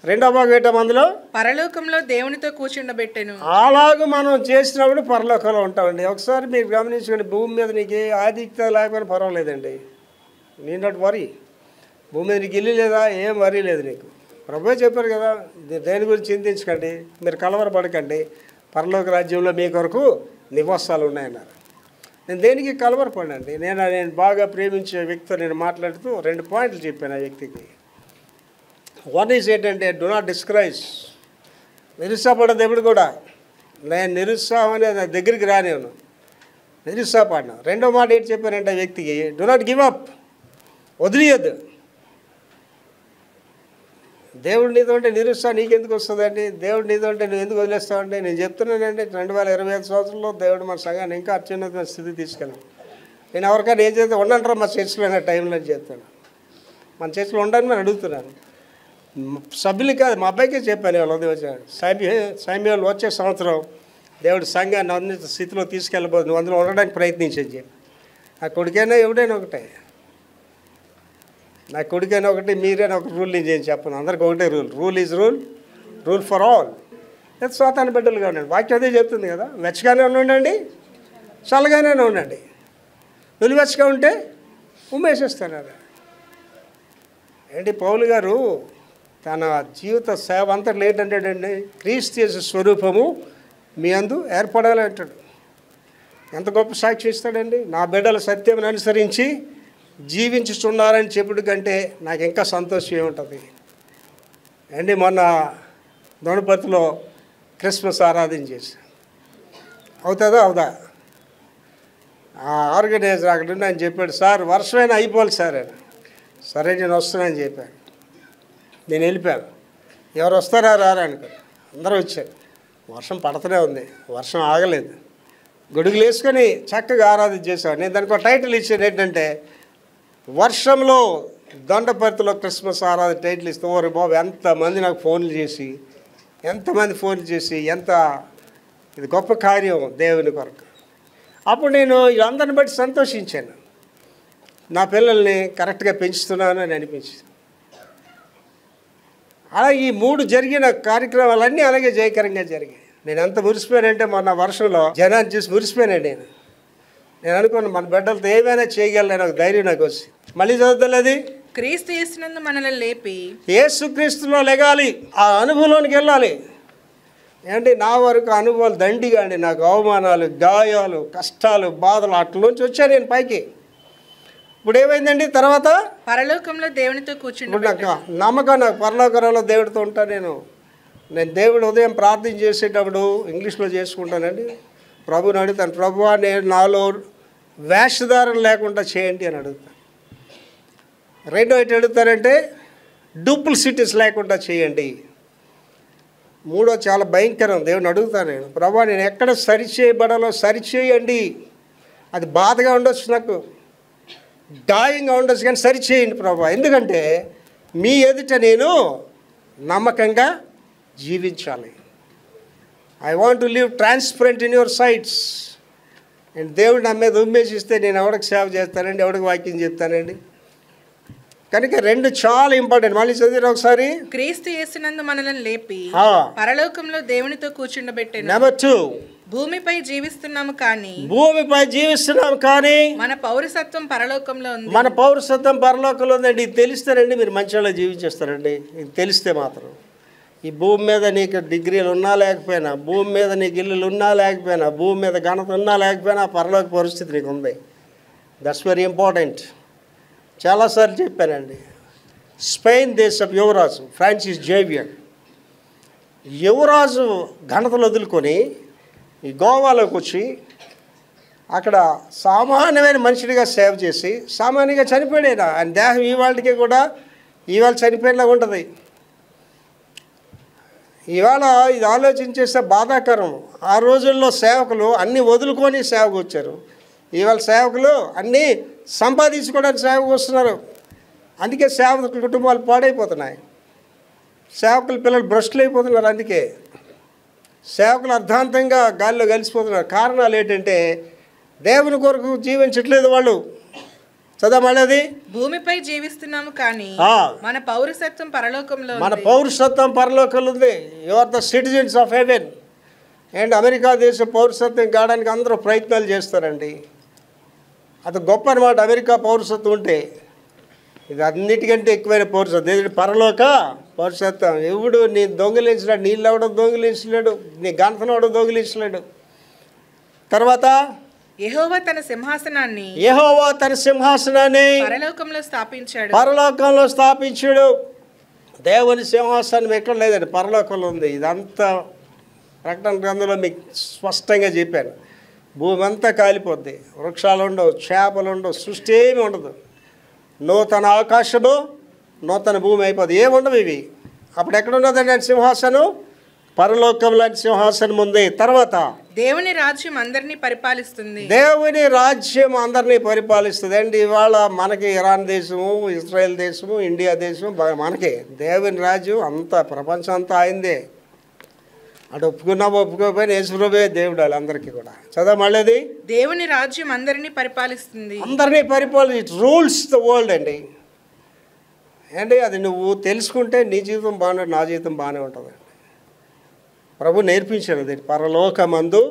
రెండో భాగం ఏంటో అందులో పరలోకంలో దేవునితో కూర్చుండబెట్టెను. అలాగూ మనం చేసినప్పుడు పరలోకంలో ఉంటామండి. ఒకసారి మీరు గమనించుకోండి, భూమి మీద నీకు ఆధిక్యత లేకపోయినా పర్వాలేదండి. Need not worry. భూమి మీద నీకు ఇల్లు లేదా, ఏం వరీ లేదు నీకు. ప్రభువే చెప్పారు కదా, దేని గురించి చింతించకండి, మీరు కలవరపడకండి, పరలోక రాజ్యంలో మీ కొరకు నివాసాలు ఉన్నాయన్నారు. నేను దేనికి కలవరపడండి. నేను బాగా ప్రేమించే వ్యక్తితో నేను మాట్లాడుతూ 2 పాయింట్లు చెప్పాను ఆ వ్యక్తికి. వన్ ఈజ్ ఏంటంటే, డు నాట్ డిస్కరేజ్. నిరుత్సాహపడదు ఎప్పుడు కూడా. నేను నిరుత్సాహం అనేది నా దగ్గరికి రానివ్వను, నిరుత్సాహపడినా. రెండో మాట ఏంటి చెప్పానంటే ఆ వ్యక్తికి, డు నాట్ గివ్ అప్. వదిలియద్దు. దేవుడు నీతో ఉంటే నిరుత్సాహం నీకెందుకు వస్తుందండి? దేవుడు నీతో ఉంటే నువ్వు ఎందుకు వదిలేస్తావండి? నేను చెప్తున్నానండి, 2025 సంవత్సరంలో దేవుడు మన సంఘాన్ని ఇంకా అత్యున్నత స్థితికి తీసుకెళ్ళాను. నేను ఎవరికైనా ఏం చేస్తే ఉండంటారా మా చర్చిలో అయినా టైంలో చెప్తాను. మన చర్చిలో ఉండని నేను అడుగుతున్నాను. సభ్యులు కాదు, మా అబ్బాయికే చెప్పాను. వాళ్ళు వచ్చాను సైమ్యాలు వచ్చే సంవత్సరం దేవుడు సంఘాన్ని అన్ని స్థితిలో తీసుకెళ్ళబోదు, నువ్వు అందులో ఉండడానికి ప్రయత్నించని చెప్పి. నా కొడుకైనా ఎవడైనా ఒకటే, నా కొడుకైనా ఒకటి, మీరైనా ఒక రూల్ నేను చెప్పను. అందరికి ఒకటే rule. Rule is rule for all. స్వాతాన్ని బిడ్డలుగా ఉండండి. వాక్యం అదే చెప్తుంది కదా, వెచ్చగానే ఉండండి, చల్లగానే ఉండండి. నులివెచ్చగా ఉంటే ఉమ్మేసేస్తాను. ఏంటి పౌలు గారు తన జీవిత సేవ అంతట్లో ఏంటంటాడండి, క్రీస్తు యేసు స్వరూపము మీ అందు ఏర్పడాలి అంటాడు. ఎంత గొప్ప సాక్షి ఇస్తాడండి. నా బిడ్డల సత్యం అనుసరించి జీవించుతున్నారని చెప్పుడు కంటే నాకు ఇంకా సంతోషం ఏముంటుంది అండి. మొన్న దొండపర్తిలో క్రిస్మస్ ఆరాధన చేశాను. అవుతుందా అవుదా? ఆ ఆర్గనైజర్ అక్కడ ఉండి ఆయన చెప్పాడు, సార్ వర్షమైనా అయిపోవాలి సార్ అని. సరే నేను వస్తున్నానని చెప్పాను. నేను వెళ్ళిపోయాను. ఎవరు వస్తారా రారా అనుకోండి, అందరూ వచ్చారు. వర్షం పడుతూనే ఉంది, వర్షం ఆగలేదు. గొడుగులు వేసుకొని చక్కగా ఆరాధన చేసేవాడు. నేను దానికి ఒక టైటిల్ ఇచ్చాను ఏంటంటే, వర్షంలో దొండపర్తిలో క్రిస్మస్ ఆరాధన టైటిల్ ఇస్తే ఓరే బాబు ఎంతమంది నాకు ఫోన్లు చేసి ఎంత ఇది గొప్ప కార్యం దేవుని కొరకు. అప్పుడు నేను వీళ్ళందరిని బట్టి సంతోషించాను. నా పిల్లల్ని కరెక్ట్గా పెంచుతున్నాను అని అనిపించింది. అలా ఈ 3 జరిగిన కార్యక్రమాలన్నీ అలాగే జయకరంగా జరిగాయి. నేను ఎంత మురిసిపోయానంటే మొన్న వర్షంలో జనాన్ని చూసి మురిసిపోయానండి. నేను అనుకున్నాను మన బిడ్డలతో ఏమైనా చేయగలను ఒక ధైర్యం నాకు వచ్చి. మళ్ళీ చదువుతలేదు, క్రీస్తు యేసునందు మనల్ని లేపి యేసుక్రీస్తులో లెగాలి, ఆ అనుభవంలోనికి వెళ్ళాలి. ఏంటి నా వరకు అనుభవాలు దండిగా అండి. నాకు అవమానాలు, గాయాలు, కష్టాలు, బాధలు అట్లోంచి వచ్చాను నేను పైకి. ఇప్పుడు ఏమైందండి తర్వాత? పరలోకంలో దేవునితో కూర్చుండి ఇప్పుడు నాకు నమ్మకం, నాకు పరలోకరంలో దేవుడితో ఉంటాను. నేను దేవుడు ఉదయం ప్రార్థన చేసేటప్పుడు ఇంగ్లీష్లో చేసుకుంటానండి. ప్రభుని అడుగుతాను, ప్రభువా నేను నాలో వేషధారణ లేకుండా చేయండి అని అడుగుతాను. రెండో ఏంటి అడుగుతానంటే డూప్లిసిటీస్ లేకుండా చేయండి. మూడో చాలా భయంకరం, దేవుని అడుగుతాను నేను, ప్రభువా నేను ఎక్కడ సరిచేయబడాలో సరిచేయండి. అది బాధగా ఉండొచ్చు, నాకు గాయంగా ఉండొచ్చు, కానీ సరిచేయండి ప్రభువా. ఎందుకంటే మీ ఎదుట నేను నమ్మకంగా జీవించాలి. I want to live transparent in your sights. నేను దేవుడు నా మీద ఉమ్మేసిస్తే నేను ఎవరికి సేవ చేస్తానండి, ఎవరికి వాక్యం చెప్తానండి. కనుక 2 చాలా ఇంపార్టెంట్. మళ్ళీ చదివారు ఒకసారి. క్రీస్తు యేసునందు మనల్ని లేపి పరలోకంలో దేవునితో కూర్చుండబెట్టెను. నెంబర్ 2, భూమిపై జీవిస్తున్నాము కానీ మన పౌరసత్వం పరలోకంలో ఉంది. మన పౌరసత్వం పరలోకంలో ఉందండి. ఇది తెలిస్తేనండి మీరు మంచిగా జీవించేస్తారండి. ఇది తెలిస్తే మాత్రం ఈ భూమి మీద నీకు డిగ్రీలు ఉన్నా లేకపోయినా, భూమి మీద నీకు ఇల్లులు ఉన్నా లేకపోయినా, భూమి మీద ఘనత ఉన్నా లేకపోయినా పరలోక పరిస్థితి నీకు ఉంది. That's very important. చాలాసార్లు చెప్పానండి. స్పెయిన్ దేశపు యువరాజు ఫ్రాన్సిస్ జేవియర్ యువరాజు ఘనతలు వదులుకొని ఈ గోవాలోకి వచ్చి అక్కడ సామాన్యమైన మనుషుడిగా సేవ చేసి సామాన్యంగా చనిపోయాడు. ఆయన దేహం ఇవాళకి కూడా ఇవాళ చనిపోయేలా ఉంటుంది. ఇవాళ ఇది ఆలోచించేస్తే బాధాకరం. ఆ రోజుల్లో సేవకులు అన్నీ వదులుకొని సేవకు వచ్చారు. ఇవాళ సేవకులు అన్నీ సంపాదించుకోవడానికి సేవకు వస్తున్నారు. అందుకే సేవకుల కుటుంబాలు పాడైపోతున్నాయి. సేవకుల పిల్లలు భ్రష్టులు అయిపోతున్నారు. అందుకే సేవకులు అర్ధాంతంగా గాలిలో కలిసిపోతున్నారు. కారణాలు ఏంటంటే దేవుని కొరకు జీవించట్లేదు వాళ్ళు. చదవమనేది భూమిపై జీవిస్తున్నాము కానీ మన పౌరసత్వం పరలోకంలో ఉంది. మన పౌరసత్వం పరలోకంలో ఉంది. You are the citizens of heaven. And America దేశ పౌరసత్వం కావడానికి అందరూ ప్రయత్నాలు చేస్తారండి. అది గొప్ప అనమాట. అమెరికా పౌరసత్వం ఉంటే ఇది అన్నిటికంటే ఎక్కువైన పౌరసత్వం. ఇది పరలోక పౌరసత్వం. ఎవడు నీ దొంగిలించలేడు, నీళ్ళు ఎవడో దొంగిలించలేడు, నీ ఘనతను ఎవడో దొంగిలించలేడు. తర్వాత యెహోవా తన సింహాసనాన్ని పరలోకంలో స్థాపించాడు. దేవుని సింహాసనం ఎక్కడ లేదండి, పరలోకంలో ఉంది. ఇదంతా ప్రకటన గ్రంథంలో మీకు స్పష్టంగా చెప్పాను. భూమి అంతా కాలిపోద్ది, వృక్షాలు ఉండవు, చేపలు ఉండవు, సృష్టి ఏమి ఉండదు. నూతన ఆకాశము నూతన భూమి అయిపోద్ది, ఏముండవు ఇవి. అప్పుడు ఎక్కడ ఉన్నదండి ఆయన సింహాసనం? పరలోకంలో సింహాసనం ఉంది. తర్వాత దేవుని రాజ్యం అందరినీ పరిపాలిస్తుంది. దేవుని రాజ్యం అందరినీ పరిపాలిస్తుంది అండి. ఇవాళ మనకి ఇరాన్ దేశము, ఇజ్రాయెల్ దేశము, ఇండియా దేశము మనకి దేవుని రాజ్యం అంతా ప్రపంచం అంతా అయిందే. అటు ఒప్పుకున్నా ఒప్పుకోకపోయినా యేసుప్రభువే దేవుడు వాళ్ళందరికీ కూడా. చదవ మళ్ళీ దేవుని రాజ్యం అందరినీ పరిపాలిస్తుంది. అందరినీ ఇట్ రూల్స్ ద వరల్డ్ అండి. ఏంటి అది నువ్వు తెలుసుకుంటే నీ జీవితం బాగుంటుంది, నా జీవితం బాగానే ఉంటుంది. ప్రభు నేర్పించాడు అది. పరలోకమందు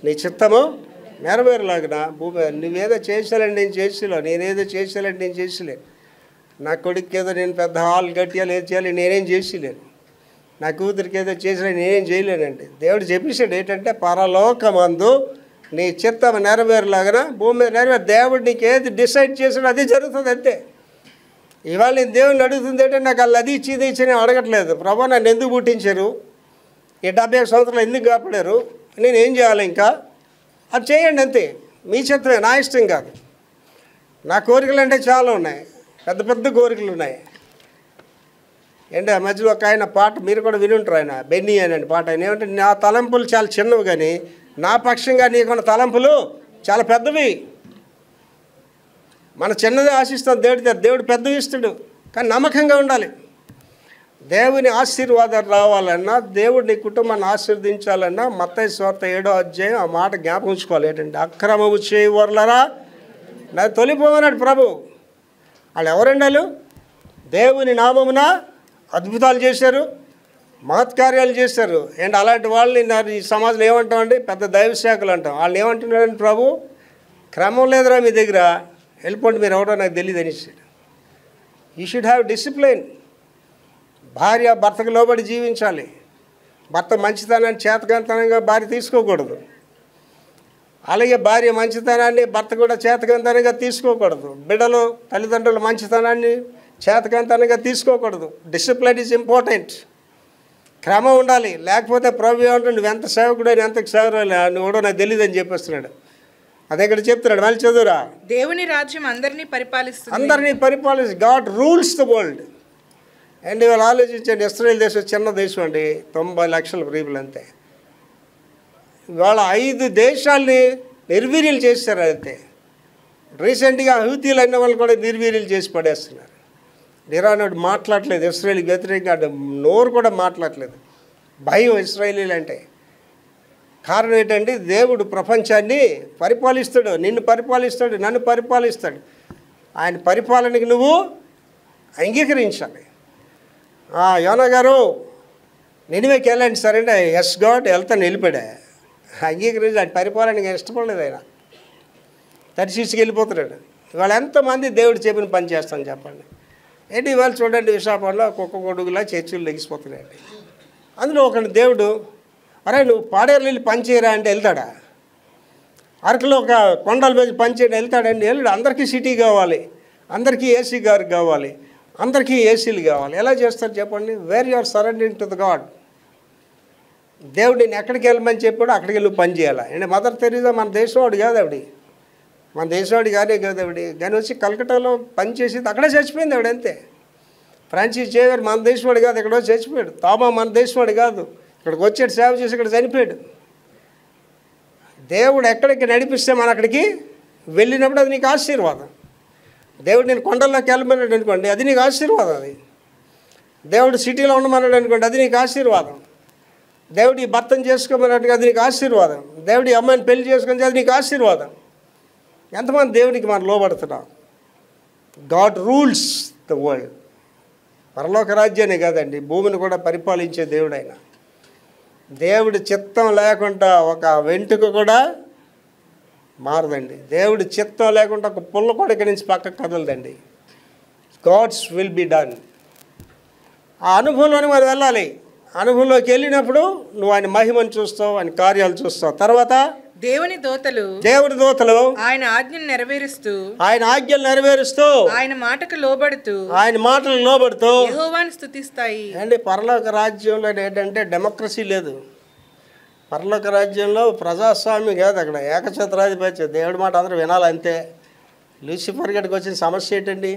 నీ చిత్తము నెరవేరులాగిన భూమి. నువ్వేదో చేసేయాలండి నేను చేసేలే, నేనేదో చేసేయాలంటే నేను చేసేలే. నా కొడుకు ఏదో నేను పెద్ద హాల్ కట్టియాలి, ఏది చేయాలి నేనేం చేసేలేను. నా కూతురికి ఏదో చేసినా నేనేం చేయలేనండి. దేవుడు చెప్పేసాడు ఏంటంటే పరలోకమందు నీ చిత్తం నెరవేరులాగిన భూమి మీద నెరవేరు. దేవుడు నీకు ఏది డిసైడ్ చేసాడో అదే జరుగుతుంది అంతే. ఇవాళ నేను దేవుడిని అడుగుతుంది ఏంటంటే నాకు వాళ్ళు అది ఇచ్చి ఇది ఇచ్చి నేను అడగట్లేదు. ప్రభు నన్ను ఎందుకు పుట్టించారు, ఈ 70 సంవత్సరాలు ఎందుకు కాపాడారు, నేను ఏం చేయాలి, ఇంకా అది చేయండి అంతే. మీ చిత్తమే, నా ఇష్టం కాదు. నా కోరికలు అంటే చాలా ఉన్నాయి, పెద్ద పెద్ద కోరికలు ఉన్నాయి. ఏంటి ఆ మధ్యలో ఒక ఆయన పాట మీరు కూడా వినుంటారు, ఆయన బెన్నీ అని పాట. ఆయన ఏమంటే నా తలంపులు చాలా చిన్నవి కానీ నా పక్షంగా నీకున్న తలంపులు చాలా పెద్దవి. మన చిన్నదే ఆశిస్తాం, దేవుడు పెద్దవి ఇస్తాడు. కానీ నమ్మకంగా ఉండాలి. దేవుని ఆశీర్వాదాలు రావాలన్నా, దేవుడు నీ కుటుంబాన్ని ఆశీర్వదించాలన్నా మత్తయి సువార్త 7వ అధ్యాయం ఆ మాట జ్ఞాపకం ఉంచుకోవాలి. ఏంటంటే అక్రమము చేయవర్లరా నా తొలిపోమన్నాడు ప్రభు. వాళ్ళు ఎవరండి? వాళ్ళు దేవుని నామమున అద్భుతాలు చేశారు, మహత్కార్యాలు చేశారు. ఏంటి అలాంటి వాళ్ళని ఈ సమాజంలో ఏమంటామండి? పెద్ద దైవ శాఖలు అంటాం. వాళ్ళు ఏమంటున్నారండి? ప్రభు క్రమం లేదురా మీ దగ్గర, వెళ్ళిపోండి, మీరు ఎవరో నాకు తెలియదు అనేసి. You should have discipline. భార్య భర్తకు లోబడి జీవించాలి. భర్త మంచితనాన్ని చేతకంతనంగా భార్య తీసుకోకూడదు. అలాగే భార్య మంచితనాన్ని భర్త కూడా చేతకంతనంగా తీసుకోకూడదు. బిడ్డలు తల్లిదండ్రుల మంచితనాన్ని చేతకంతనంగా తీసుకోకూడదు. Discipline is important. క్రమం ఉండాలి. లేకపోతే ప్రభు ఏమంటే నువ్వు ఎంత సేవకుడు అని ఎంత సేవకుడు నువ్వు కూడా నాకు తెలియదు అని చెప్పేస్తున్నాడు. అదే ఇక్కడ చెప్తున్నాడు. మళ్ళీ చదువురా. దేవుని రాజ్యం అందరినీ పరిపాలిస్తుంది. God rules the world. And ఇవాళ ఆలోచించండి, ఇస్రాయేల్ దేశం చిన్న దేశం అండి, 90 లక్షల పీపుల్ అంతే. ఇవాళ 5 దేశాలని నిర్వీర్యం చేస్తారు. అయితే రీసెంట్గా హూతీలు అయిన వాళ్ళు కూడా నిర్వీర్యం చేసి పడేస్తున్నారు. ఇరాన్ మాట్లాడలేదు, ఇస్రాయేల్కి వ్యతిరేకంగా నోరు కూడా మాట్లాడలేదు. భయం ఇస్రాయేలీలు అంటే. కారణం ఏంటంటే దేవుడు ప్రపంచాన్ని పరిపాలిస్తాడు, నిన్ను పరిపాలిస్తాడు, నన్ను పరిపాలిస్తాడు. ఆయన పరిపాలనకి నువ్వు అంగీకరించాలి. యోనా గారు నినివేకి వెళ్ళండి, సరేండి, ఎస్ గాడ్ వెళ్తాను, వెళ్ళిపోయా. అంగీకరించి ఆయన పరిపాలనకి ఇష్టపడలేదు. ఆయన తరిశీసుకి వెళ్ళిపోతున్నాడు. ఇవాళ ఎంతమంది దేవుడు చెప్పిన పని చేస్తాను చెప్పండి. ఏంటి ఇవాళ చూడండి, విశాఖపట్నంలో కుక్క కొడుకులా చర్చిలు లెగిసిపోతున్నాయండి. అందులో ఒక దేవుడు, అరే నువ్వు పాడేరు వెళ్ళి పని చేయరా అంటే వెళ్తాడా? అరకులో ఒక కొండల మీద పని చేయడం వెళ్తాడండి? వెళ్ళాడు. అందరికీ సిటీ కావాలి, అందరికీ ఏసీ కారు కావాలి, అందరికీ ఏసీలు కావాలి. ఎలా చేస్తారు చెప్పండి? Where you are surrendering to the God. దేవుడు నేను ఎక్కడికి వెళ్ళమని చెప్పాడు అక్కడికి వెళ్ళి పని చేయాలి. అంటే మదర్ తెరీసా మన దేశంవాడు కాదు ఆవిడ, మన దేశంవాడు కాదే కాదు ఆవిడ. కానీ వచ్చి కలకటాలో పని చేసేది అక్కడే చచ్చిపోయింది ఆవిడ, అంతే. ఫ్రాన్సిస్ జేవియర్ మన దేశంవాడు కాదు, ఎక్కడో చచ్చిపోయాడు. తామా మన దేశంవాడు కాదు, ఇక్కడికి వచ్చాడు, సేవ చేసి ఇక్కడ చనిపోయాడు. దేవుడు ఎక్కడికి నడిపిస్తే మనం అక్కడికి వెళ్ళినప్పుడు అది నీకు ఆశీర్వాదం. దేవుడు నేను కొండల్లోకి వెళ్ళమన్నాడు అనుకోండి, అది నీకు ఆశీర్వాదం. అది దేవుడు సిటీలో ఉండమన్నాడు అనుకోండి, అది నీకు ఆశీర్వాదం. దేవుడు ఈ భర్తను చేసుకోమన్నట్టుగా అది నీకు ఆశీర్వాదం. దేవుడు ఈ అమ్మాయిని పెళ్లి చేసుకొని అది నీకు ఆశీర్వాదం. ఎంతమంది దేవుడికి మనం లోబడుతున్నాం? God rules the world. పరలోక రాజ్యాన్ని కాదండి, భూమిని కూడా పరిపాలించే దేవుడు ఆయన. దేవుడి చిత్తం లేకుండా ఒక వెంట్రుక కూడా మారదండి. దేవుడి చిత్తం లేకుండా ఒక పుల్ల కూడా ఇక్కడి నుంచి పక్కకు కదలదండి. God's will be done. ఆ అనుభవంలోనే మనం వెళ్ళాలి. అనుభవంలోకి వెళ్ళినప్పుడు నువ్వు ఆయన మహిమను చూస్తావు, ఆయన కార్యాలు చూస్తావు. తర్వాత దేవుని దూతలు ఆయన ఆజ్ఞలు నెరవేరుస్తూ ఆయన మాటకు లోబడుతూ యెహోవాను స్తుతిస్తాయి. అంటే పరలోక రాజ్యంలో ఏంటంటే డెమోక్రసీ లేదు. పరలోక రాజ్యంలో ప్రజాస్వామ్యం కాదు, అక్కడ ఏకఛత్రాధిపత్యం. దేవుడి మాట అందరూ వినాలి, అంతే. లూసిఫర్ గడికి వచ్చిన సమస్య ఏంటండి?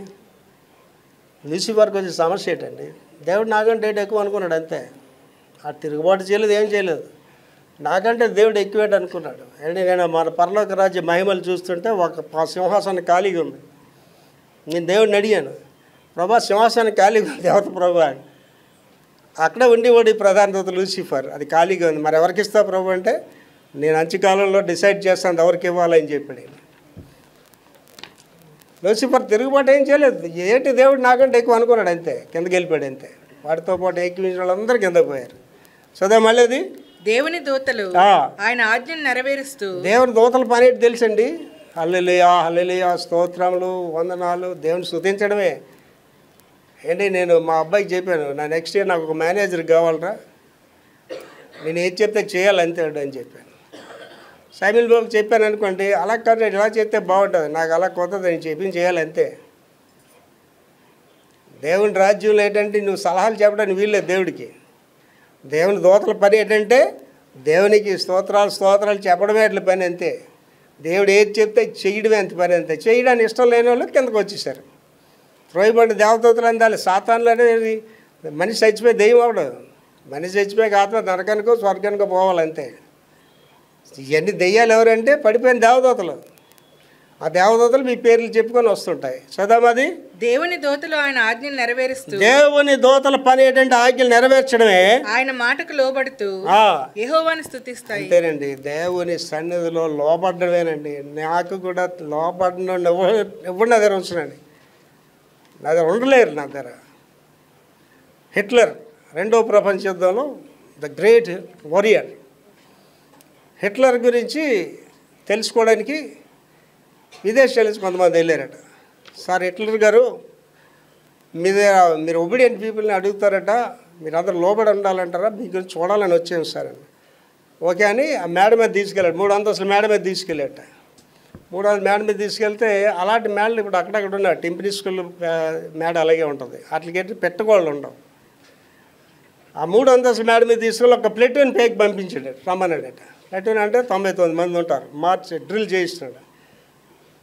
లూసిఫర్కి వచ్చిన సమస్య ఏంటండి? దేవుడు నాకంటే ఎక్కువ అనుకున్నాడు, అంతే. ఆ తిరుగుబాటు చేయలేదు, ఏం చేయలేదు. నాకంటే దేవుడు ఎక్కువేట అనుకున్నాడు. ఎందుకంటే మన పరలోక రాజ్య మహిమలు చూస్తుంటే ఒక సింహాసనం ఖాళీగా ఉంది. నేను దేవుడిని అడిగాను, ప్రభా సింహాసనం ఖాళీగా ఉంది, దేవత ప్రభు అని. అక్కడే ఉండేవాడు ప్రధాన దూత లూసిఫర్, అది ఖాళీగా ఉంది. మరి ఎవరికి ఇస్తా ప్రభు అంటే, నేను అంచుకాలంలో డిసైడ్ చేస్తాను ఎవరికి ఇవ్వాలని చెప్పాడు. లూసిఫర్ తిరుగుబాటు ఏం చేయలేదు. ఏంటి దేవుడు నాకంటే ఎక్కువ అనుకున్నాడు, అంతే. కిందకి వెళ్ళిపోయాడు, అంతే. వాటితో పాటు ఎక్కించిన వాళ్ళందరూ కింద పోయారు. చదివా మళ్ళీ అది. దేవుని దూతలు ఆయన ఆజ్ఞను నెరవేరుస్తూ. దేవుని దూతల పని ఏంటి తెలుసండి? హల్లెలూయా హల్లెలూయా, స్తోత్రములు, వందనాలు, దేవుని స్తుతించడమే. ఏంటి నేను మా అబ్బాయికి చెప్పాను, నా నెక్స్ట్ ఇయర్ నాకు ఒక మేనేజర్ కావాలరా, నేను ఏది చెప్తే చేయాలి అంతే అని చెప్పాను. సైమిల్ బాబుకి చెప్పాను అనుకోండి, అలా కాదు ఇలా చేస్తే బాగుంటుంది, నాకు అలా కొత్తది అని చెప్పి చేయాలి, అంతే. దేవుని రాజ్యంలో ఏంటంటే నువ్వు సలహాలు చెప్పడానికి వీల్లేదు దేవుడికి. దేవుని దూతల పని ఏంటంటే దేవునికి స్తోత్రాలు చెప్పడమే అట్ల పని, అంతే. దేవుడు ఏది చెప్తే చేయడమే అంత పని, అంతే. చేయడానికి ఇష్టం లేని వాళ్ళు కిందకు వచ్చేసారు. త్రోయబడిన దేవదూతలు అందాలి. సాతానులు అనేది మనిషి చచ్చిపోయి దెయ్యం అవడం, మనిషి చచ్చిపోయి ఆత్మ నరకానికో స్వర్గానికో పోవాలి, అంతే. ఇవన్నీ దెయ్యాలు ఎవరంటే పడిపోయిన దేవదూతలు. ఆ దేవదూతలు మీ పేర్లు చెప్పుకొని వస్తుంటాయి. చదవది. దేవుని దూతలు ఆయన ఆజ్ఞలు నెరవేరుస్తూ, దేవుని దూతల పని ఏంటంటే ఆజ్ఞలు నెరవేర్చడమే, ఆయన మాటకు లోబడుతూ యెహోవాను స్తుతిస్తాయి. అంతేనండి. దేవుని సన్నిధిలో లోబడమేనండి. నాకు కూడా లోబడిన ఎవరు నా దగ్గర ఉంచనండి. నా దగ్గర ఉండలేరు. నా దగ్గర హిట్లర్ రెండో ప్రపంచ యుద్ధంలో ద గ్రేట్ వారియర్ హిట్లర్ గురించి తెలుసుకోవడానికి విదేశాల నుంచి కొంతమంది వెళ్ళారట. సార్ హిట్లర్ గారు మీరు ఒబీడియంట్ పీపుల్ని అడుగుతారట, మీరు అందరూ లోబడి ఉండాలంటారా, మీ గురించి చూడాలని వచ్చాను సార్ అని. ఓకే అని ఆ మేడ మీద తీసుకెళ్ళాడు. 3 అంతస్తుల మేడ మీద తీసుకెళ్ళాట. 3 మేడ మీద తీసుకెళ్తే అలాంటి మేడలు ఇప్పుడు అక్కడక్కడ ఉన్నాయి. టింపిని స్కూల్ మేడ అలాగే ఉంటుంది. వాటికి పెట్టగోళ్ళు ఉండవు. ఆ 3 అంతస్తుల మేడ మీద తీసుకెళ్ళి ఒక ప్లేటూన్ పేక్ పంపించాడు. రమ్మన్నాడట. ప్లేటూన్ అంటే 99 మంది ఉంటారు. మార్చి డ్రిల్ చేయిస్తున్నాడు.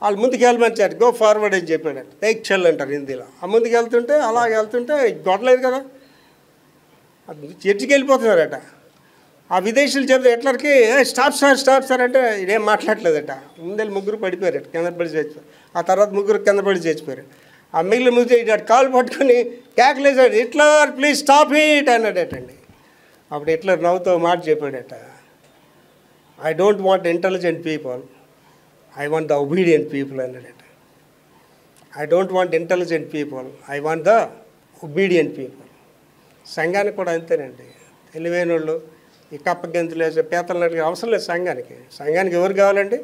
వాళ్ళు ముందుకు వెళ్ళమంటారు. గో ఫార్వర్డ్ అని చెప్పాడట. టేక్ చెల్ అంటారు హిందీలో. ఆ ముందుకు వెళ్తుంటే అలాగే వెళ్తుంటే గొడవలేదు కదా, చర్చికి వెళ్ళిపోతున్నారట. ఆ విదేశీయులు చెప్తే హిట్లర్కి స్టాప్ సార్ అంటే ఇదేం మాట్లాడలేదట. ముందే 3 పడిపోయారట, కింద పడి చచ్చిపోయారు. ఆ తర్వాత 3 కింద పడి చచ్చిపోయారు. ఆ మిగిలిన ముందు ఇటు కాలు పట్టుకొని కేకలేసాడు, హిట్లర్ ప్లీజ్ స్టాప్ ఇట్ అన్నాడటండి. అప్పుడు హిట్లర్ నవ్వుతో మాట చెప్పాడట, I don't want intelligent people, I want the obedient people అన్నాడట. I don't want intelligent people, I want the obedient people. సంఘానికి కూడా అంతేనండి. తెలివైన వాళ్ళు ఈ కప్పగెంతులు వేసే పేతలకి అవసరం లేదు. సంఘానికి ఎవరు కావాలండి?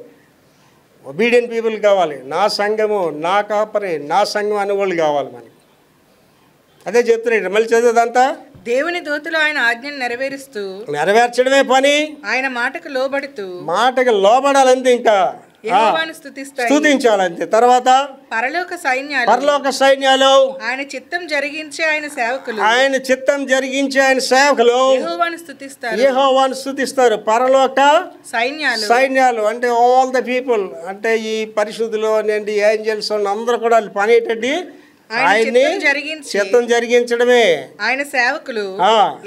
ఒబీడియంట్ పీపుల్ కావాలి. నా సంఘము, నా కాపరి, నా సంఘం అనేవాళ్ళు కావాలి మనకి. అదే చెప్తున్నాడు. మళ్ళీ చదివేదంతా, దేవుని దూతలు ఆయన ఆజ్ఞను నెరవేర్చడమే పని. ఆయన మాటకు లోబడాలంతే. ఇంకా యెహోవాను స్తుతిస్తాయి, స్తుతించాలంతే. తర్వాత పరలోక సైన్యాలు ఆయన చిత్తం జరిగించే ఆయన సేవకులు యెహోవాను స్తుతిస్తారు. పరలోక సైన్యాలు అంటే ఆల్ ద పీపుల్, అంటే ఈ పరిశుద్ధులు అనండి, ఏంజల్స్ అందరూ కూడా పని ఏంటండి? ఆయన్ని చిత్తం జరిగించడమే. ఆయన సేవకులు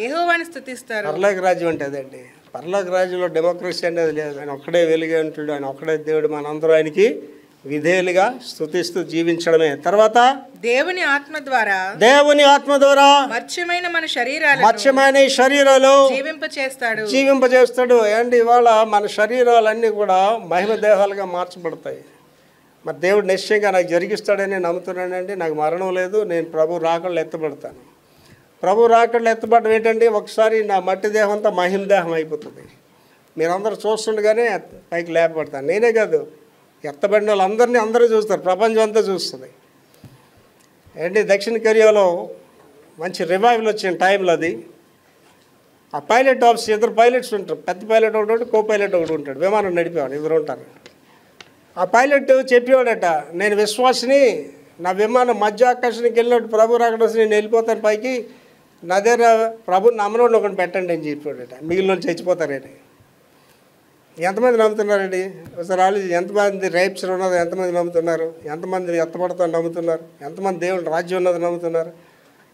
యెహోవాను స్తుతిస్తారు. పరలోక రాజ్యం అంటే అదండి. పరలోక రాజ్యంలో డెమోక్రసీ అనేది లేదు. ఆయన ఒక్కడే వెలుగు అంటాడు, ఆయన ఒక్కడే దేవుడు. మనందరూ ఆయనకి విధేయులుగా స్తుతిస్తూ జీవించడమే. తర్వాత దేవుని ఆత్మ ద్వారా మత్స్యమైన శరీరాలు జీవింపచేస్తాడు. అండ్ ఇవాళ మన శరీరాలన్నీ కూడా మహిమ దేహాలుగా మార్చబడతాయి. మరి దేవుడు నిశ్చయంగా నాకు జరిగిస్తాడని నమ్ముతున్నానండి. నాకు మరణం లేదు, నేను ప్రభు రాకడలో ఎత్తబడతాను. ప్రభు రాకడలో ఎత్తబడడం ఏంటండి? ఒకసారి నా మట్టి దేహం అంతా మహిమ దేహం అయిపోతుంది. మీరందరూ చూస్తుండగానే పైకి లేపబడతాను. నేనే కాదు, ఎత్తబడిన వాళ్ళందరినీ అందరూ చూస్తారు, ప్రపంచం అంతా చూస్తుంది. ఏంటి, దక్షిణ కొరియాలో మంచి రివైవల్ వచ్చిన టైంలో అది ఆ పైలట్ ఆఫీస్ 2 పైలట్స్ ఉంటారు. పెద్ద పైలట్ ఒకటి ఉంటాడు, కో పైలట్ ఒకటి ఉంటాడు. విమానం నడిపేవాడు 2 ఉంటారు. ఆ పైలట్ చెప్పేవాడట, నేను విశ్వాసిని, నా విమానం మధ్య ఆకాశానికి వెళ్ళినట్టు ప్రభు రాకడ నేను వెళ్ళిపోతాను పైకి, నా దగ్గర ప్రభు నమ్మనోడిని ఒకటి పెట్టండి అని చెప్పాడట. మిగిలిన చచ్చిపోతారని. ఎంతమంది నమ్ముతున్నారండి? ఒకసారి ఆలోచించి, ఎంతమంది రేప్స్ ఉన్నది ఎంతమంది నమ్ముతున్నారు? ఎంతమంది ఎత్తబడతాను నమ్ముతున్నారు? ఎంతమంది దేవుని రాజ్యం ఉన్నది నమ్ముతున్నారు?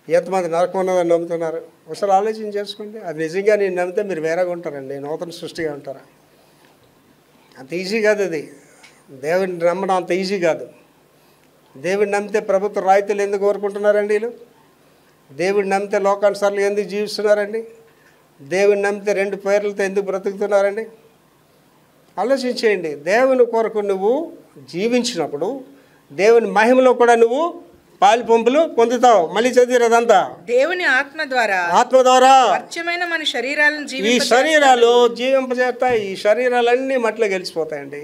ఎంతమంది నరకం ఉన్నదని నమ్ముతున్నారు? ఒకసారి ఆలోచన చేసుకోండి. అది నిజంగా నేను నమ్మితే మీరు వేరేగా ఉంటారండి, నూతన సృష్టిగా ఉంటారా? అంత ఈజీ కాదు అది. దేవుడిని నమ్మడం అంత ఈజీ కాదు. దేవుడిని నమ్మితే ప్రభుత్వ రాయితీలు ఎందుకు కోరుకుంటున్నారండి వీళ్ళు? దేవుడిని నమ్మితే లోకానుసార్లు ఎందుకు జీవిస్తున్నారండి? దేవుడిని నమ్మితే 2 పేర్లతో ఎందుకు బ్రతుకుతున్నారండి? ఆలోచించేయండి. దేవుని కొరకు నువ్వు జీవించినప్పుడు దేవుని మహిమలో కూడా నువ్వు పాలు పంపులు పొందుతావు. మళ్ళీ చదివిరదంతా దేవుని ఆత్మ ద్వారా మన ఈ శరీరాలు జీవింపజేస్తాయి. ఈ శరీరాలన్నీ మట్టిలో గెలిచిపోతాయండి.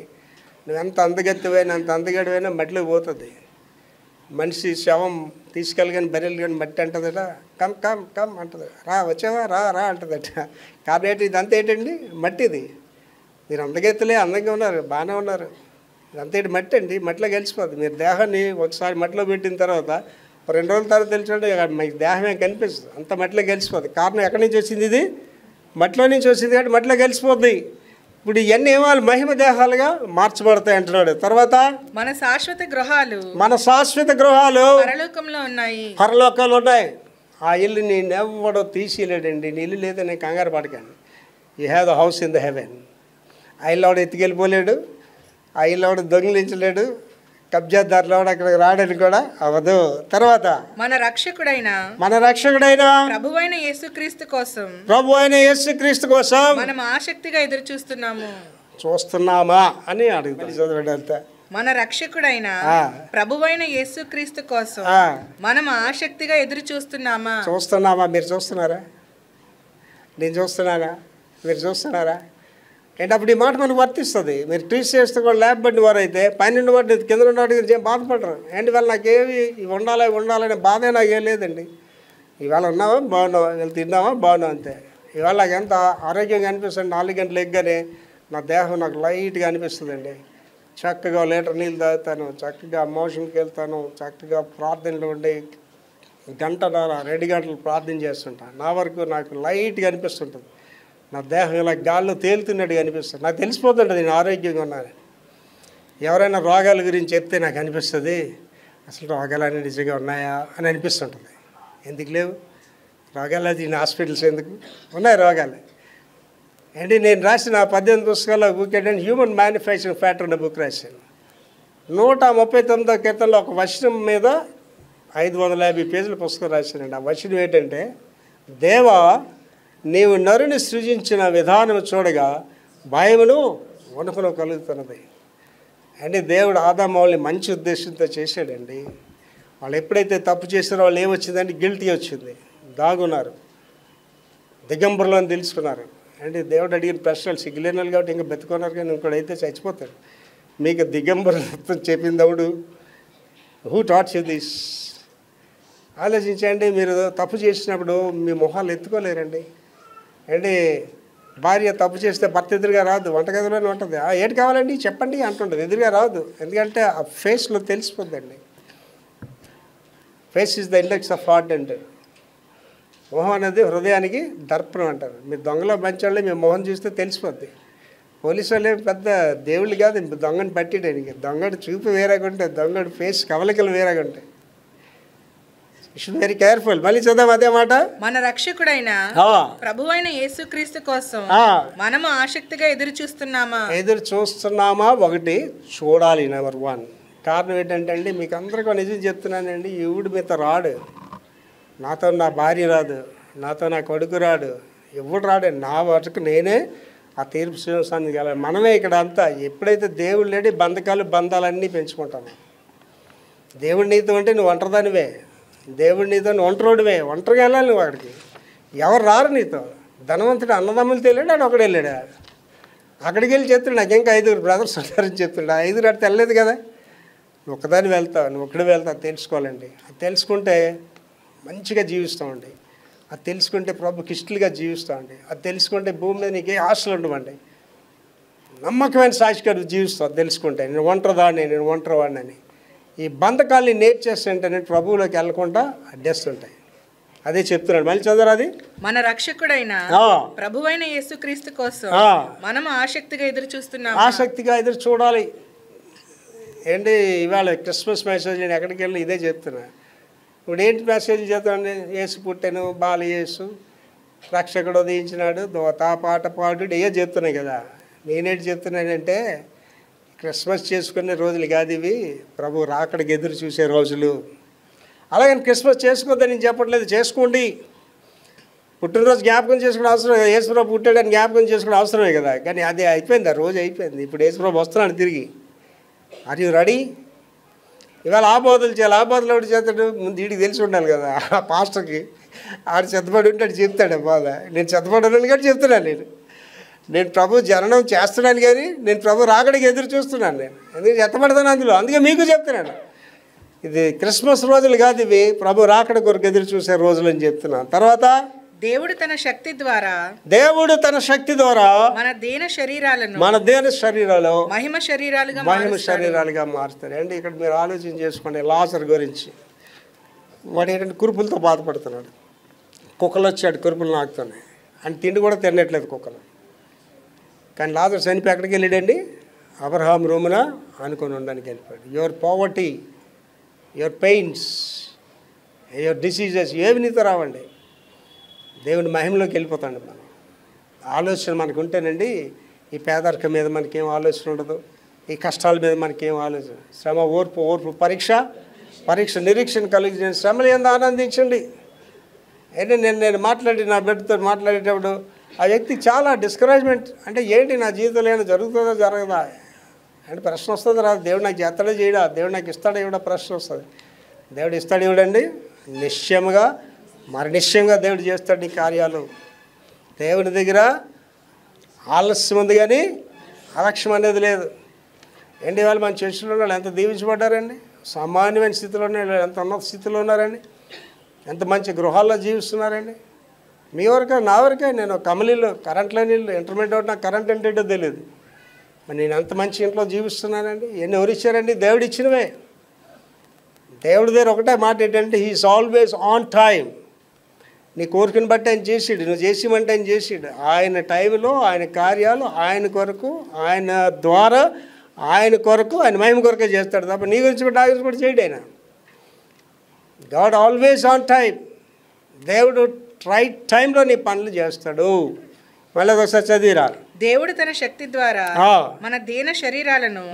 నువ్వు ఎంత అందగెత్తివైనా ఎంత అందగడివైనా మట్టిలో పోతుంది. మనిషి శవం తీసుకెళ్ళగానే బర్రెలు కానీ మట్టి అంటుందట, కమ్ కమ్ కమ్ అంటుంది, వచ్చావా రా అంటుందట. కాబట్టి ఇదంతా ఏంటండి? మట్టిది. మీరు అందగెత్తలే, అందంగా ఉన్నారు, బాగానే ఉన్నారు, ఇదంతా ఏంటి? మట్టి అండి. మట్టిలో కలిసిపోతుంది. మీరు దేహాన్ని ఒకసారి మట్టిలో పెట్టిన తర్వాత 2 రోజుల తర్వాత తెలిసినట్టు మీకు దేహమే కనిపిస్తుంది, అంత మట్టిలో కలిసిపోతుంది. కారణం ఎక్కడి నుంచి వచ్చింది? ఇది మట్టిలో నుంచి వచ్చింది కాబట్టి మట్టిలో కలిసిపోద్ది. ఇప్పుడు ఇవన్నీ ఏమాలు మహిమ దేహాలుగా మార్చబడతాయి అంటున్నాడు. తర్వాత మన శాశ్వత గృహాలు పరలోకంలో ఉన్నాయి. ఆ ఇల్లు నేనెవ్వడో తీసిలేడండి. నీ ఇల్లు లేదని కంగారు పడకండి. You have the house in the haven. ఆ ఇల్లు ఆవిడ ఎత్తుకెళ్ళిపోలేడు. ఆ ఇల్లు ఎవడు దొంగిలించలేడు, కబ్జాదారులు ఎవడు అక్కడికి రాడని కూడా అవ్వదు. తర్వాత మన రక్షకుడైన ప్రభువైన యేసుక్రీస్తు కోసం మనం ఆసక్తిగా ఎదురు చూస్తున్నామా అని అడుగుతాం. చదవండి అంతా. మన రక్షకుడైన ప్రభువైన యేసుక్రీస్తు కోసం మనం ఆసక్తిగా ఎదురు చూస్తున్నామా? మీరు చూస్తున్నారా? నేను చూస్తున్నానా? మీరు చూస్తున్నారా? అంటే అప్పుడు ఈ మాట మనకు వర్తిస్తుంది. మీరు ట్రీట్ చేస్తే కూడా ల్యాబ్ బండి వారు అయితే పైన వాటి కింద ఉన్నవాటి గురించి ఏం బాధపడరు. ఏంటి వాళ్ళు నాకేమి ఇవి ఉండాలనే బాధే నాకేం లేదండి. ఇవాళ ఉన్నావా బాగున్నావా, వీళ్ళు తిన్నావా బాగున్నావు అంతే. ఇవాళ నాకు ఎంత ఆరోగ్యంగా అనిపిస్తుంది. 4 గంటలు ఎగ్గానే నా దేహం నాకు లైట్గా అనిపిస్తుందండి. చక్కగా లీటర్ నీళ్ళు తాగుతాను, చక్కగా మోషన్కి వెళ్తాను, చక్కగా ప్రార్థనలు ఉండి 1.5 గంటన్నర 2 గంటలు ప్రార్థన చేస్తుంటాను. నా వరకు నాకు లైట్గా అనిపిస్తుంటుంది. నా దేహం ఇలా గాల్లో తేలుతున్నట్టుగా అనిపిస్తుంది. నాకు తెలిసిపోతుంటుంది నేను ఆరోగ్యంగా ఉన్నాను. ఎవరైనా రోగాల గురించి చెప్తే నాకు అనిపిస్తుంది అసలు రోగాలన్నీ నిజంగా ఉన్నాయా అని అనిపిస్తుంటుంది. ఎందుకు లేవు రోగాలు? అది హాస్పిటల్స్ ఎందుకు ఉన్నాయి రోగాలు? అంటే నేను రాసిన 18 పుస్తకాల్లో బుక్ ఏంటంటే హ్యూమన్ మ్యానుఫ్యాక్చరింగ్ ఫ్యాక్టర్ అనే బుక్ రాశాను. 139వ కీర్తనలో ఒక వచనం మీద 550 పేజీల పుస్తకం రాశానండి. ఆ వచనం ఏంటంటే, దేవా నీవు నరుని సృజించిన విధానం చూడగా భయమును వణుకును కలుగుతున్నది. అంటే దేవుడు ఆదాము వాళ్ళని మంచి ఉద్దేశంతో చేశాడండి. వాళ్ళు ఎప్పుడైతే తప్పు చేశారో వాళ్ళు ఏమొచ్చిందంటే గిల్టీ వచ్చింది. దాగున్నారు, దిగంబరులు అని తెలుసుకున్నారు. అంటే దేవుడు అడిగిన ప్రశ్నలు సిగ్గులేనాలు కాబట్టి ఇంకా బతుకున్నారు, కానీ ఇంకోడైతే చచ్చిపోతాడు. మీకు దిగంబరులతో చెప్పిందవుడు హూ టాట్ యు దిస్? ఆలోచించండి. మీరు తప్పు చేసినప్పుడు మీ మొహాలు ఎత్తుకోలేరండి. అంటే భార్య తప్పు చేస్తే భర్త ఎదురుగా రాదు, వంటగదిలోనే ఉంటుంది. ఏంటి కావాలండి చెప్పండి అంటుంటుంది, ఎదురుగా రాదు. ఎందుకంటే ఆ ఫేస్లో తెలిసిపోద్దండి. Face is the index of heart అంటే. మొహం అనేది హృదయానికి దర్పణం అంటారు. మీరు దొంగలో మంచోళ్ళే మీ మొహం చూస్తే తెలిసిపోద్ది. పోలీసు వాళ్ళు పెద్ద దేవుళ్ళు కాదు దొంగని పట్టేయడానికి. దొంగడు చూపు వేరేగా ఉంటాయి, దొంగడు ఫేస్ కవలికలు వేరేగా ఉంటాయి. Very careful. మళ్ళీ చూద్దాం అదే మాట. మన రక్షకుడైన ప్రభువైన యేసుక్రీస్తు కోసం మనము ఆసక్తిగా ఎదురు చూస్తున్నామా? ఒకటి చూడాలి. నెంబర్ 1 కారణం ఏంటంటే అండి, మీకు అందరికీ నిజం చెప్తున్నానండి, ఈవిడు మీతో రాడు. నాతో నా భార్య రాదు, నాతో నా కొడుకు రాడు, ఎవడు రాడు. నా వరకు నేనే ఆ తీర్పు సింహాసనానికి వెళ్ళాలి. మనమే ఇక్కడ అంతా. ఎప్పుడైతే దేవుడు లేడి బంధాలన్నీ పెంచుకుంటాము. దేవుడి నీతో అంటే నువ్వు ఒంటరిదానివే, దేవుడి నీతో ఒంటరిగా వెళ్ళాలి నువ్వు. అక్కడికి ఎవరు రారు నీతో. ధనవంతుడు అన్నదమ్ములు తెలియడు, అని ఒకడు వెళ్ళాడు. అక్కడికి వెళ్ళి చెప్తున్నాడు నాకు ఇంకా 5 బ్రదర్స్ ఉంటారని చెప్తున్నాడు. 5 అటు వెళ్ళలేదు కదా, నువ్వు ఒక్కదాన్ని వెళ్తావు, నువ్వు ఒక్కడే వెళ్తావు. తెలుసుకోవాలండి. అది తెలుసుకుంటే మంచిగా జీవిస్తామండి. అది తెలుసుకుంటే ప్రభుకి ఇష్టలుగా జీవిస్తామండి. అది తెలుసుకుంటే భూమి మీద నీకే ఆశలు ఉండవండి. నమ్మకమైన సాక్షిగా జీవిస్తావు తెలుసుకుంటే. నేను ఒంటరివాడిని అని. ఈ బంధకాల్ని నేర్చేస్తుంటే ప్రభువులోకి వెళ్ళకుండా అడ్డేస్తుంటాయి. అదే చెప్తున్నాడు. మళ్ళీ చదవరు. అది మన రక్షకుడైన ప్రభువైన యేసుక్రీస్తు కోసం మనం ఆసక్తిగా ఎదురు చూడాలి. ఏంటి ఇవాళ క్రిస్మస్ మెసేజ్ నేను ఎక్కడికి వెళ్ళి ఇదే చెప్తున్నా. ఇప్పుడు ఏంటి మెసేజ్ చెప్తాను? యేసు పుట్టాను, బాల యేసు రక్షకుడు ఉదయించినాడు, దోత పాట పాడు ఏ చెప్తున్నాయి కదా. నేనేంటి చెప్తున్నానంటే క్రిస్మస్ చేసుకునే రోజులు కాదు ఇవి, ప్రభు రాకడికి ఎదురు చూసే రోజులు. అలాగని క్రిస్మస్ చేసుకోవద్దని నేను చెప్పట్లేదు, చేసుకోండి. పుట్టినరోజు జ్ఞాపకం చేసుకునే అవసరం, యేసుప్రభు పుట్టాడని జ్ఞాపకం చేసుకునే అవసరమే కదా. కానీ అది అయిపోయింది, ఆ రోజు అయిపోయింది. ఇప్పుడు యేసుప్రభు వస్తున్నాడు తిరిగి. Are you ready? ఇవాళ ఆబోధలు చేయాలి. ఆబోధలు ఎవడు చేస్తాడు? ముందు వీడికి తెలిసి ఉండాలి కదా, ఆ పాస్టర్కి. ఆడు చెత్తపడి ఉంటే చెప్తాడు బాధ. నేను చెత్తపడని కానీ చెప్తున్నాను. నేను ప్రభు జననం చేస్తున్నాను, కానీ నేను ప్రభు రాకడికి ఎదురు చూస్తున్నాను. నేను ఎందుకంటే చెత్తపడతాను అందులో. అందుకే మీకు చెప్తున్నాను, ఇది క్రిస్మస్ రోజులు కాదు, ఇవి ప్రభు రాకడ కొరకు ఎదురు చూసే రోజులు అని చెప్తున్నాను. తర్వాత దేవుడు తన శక్తి ద్వారా మన దేన శరీరాలు మహిమ శరీరాలుగా మారుతారు. అంటే ఇక్కడ మీరు ఆలోచన చేసుకోండి. లాజర్ గురించి వాడు ఏంటంటే కురుపులతో బాధపడుతున్నాడు. కుక్కలు వచ్చాడు, కురుపులు నాకుతున్నాయి. అని తిండి కూడా తినట్లేదు కుక్కలు. కానీ లాజర్ చనిపోయి ఎక్కడికి వెళ్ళాడండి? అబ్రహాం రూమున అనుకొని ఉండడానికి వెళ్ళిపోయాడు. Your poverty, your pains, your diseases ఏవి నీతో రావండి. దేవుని మహిమలోకి వెళ్ళిపోతాండి. మనం ఆలోచన మనకు ఉంటేనండి ఈ పేదరికం మీద మనకేం ఆలోచన ఉండదు, ఈ కష్టాల మీద మనకేం ఆలోచన. శ్రమ ఓర్పు పరీక్ష నిరీక్షణ కలిగి శ్రమలు ఎంత ఆనందించండి. అంటే నేను నా బిడ్డతో మాట్లాడేటప్పుడు ఆ వ్యక్తికి చాలా డిస్కరేజ్మెంట్. అంటే ఏంటి నా జీవితంలో ఏమైనా జరుగుతుందా జరగదా అంటే ప్రశ్న వస్తుంది రాదు. దేవుడు నాకు చేస్తాడో చేయడా, దేవుడు నాకు ఇస్తాడో ఇవ్వడా ప్రశ్న వస్తుంది. దేవుడు ఇస్తాడు ఇవ్వడండి నిశ్చయంగా నిశ్చయంగా దేవుడు చేస్తాడు ఈ కార్యాలు. దేవుని దగ్గర ఆలస్యం ఉంది కానీ అలక్ష్యం అనేది లేదు. ఏంటి వాళ్ళు మన చర్చిలో వాళ్ళు ఎంత దీవించబడ్డారండి, సామాన్యమైన స్థితిలో ఎంత ఉన్నత స్థితిలో ఉన్నారండి, ఎంత మంచి గృహాల్లో జీవిస్తున్నారండి. మీ వరకే నా వరకే నేను కమలీలో కరెంట్ లేని ఇల్లు ఇంటర్మీడియట్ అవుట్ నాకు కరెంట్ అంటే ఏంటో తెలియదు. మరి నేను ఎంత మంచి ఇంట్లో జీవిస్తున్నానండి. ఎన్ని ఎవరు ఇచ్చారండి? దేవుడు ఇచ్చినవే. దేవుడి దగ్గర ఒకటే మాట ఏంటంటే హీఈస్ ఆల్వేస్ ఆన్ టైం. నీ కోరికను బట్టి ఆయన చేసాడు, నువ్వు చేసేమంటే ఆయన చేసాడు. ఆయన టైంలో ఆయన కార్యాలు ఆయన కొరకు, ఆయన ద్వారా ఆయన కొరకు, ఆయన మహిమ కొరకే చేస్తాడు తప్ప నీ గురించి కూడా నా గురించి కూడా చేయడు ఆయన. God always on time. దేవుడు రైట్ టైంలో నీ పనులు చేస్తాడు. మళ్ళీ ఒకసారి చదివిరా. దేవుడు తన శక్తి ద్వారా మన దీన శరీరాలను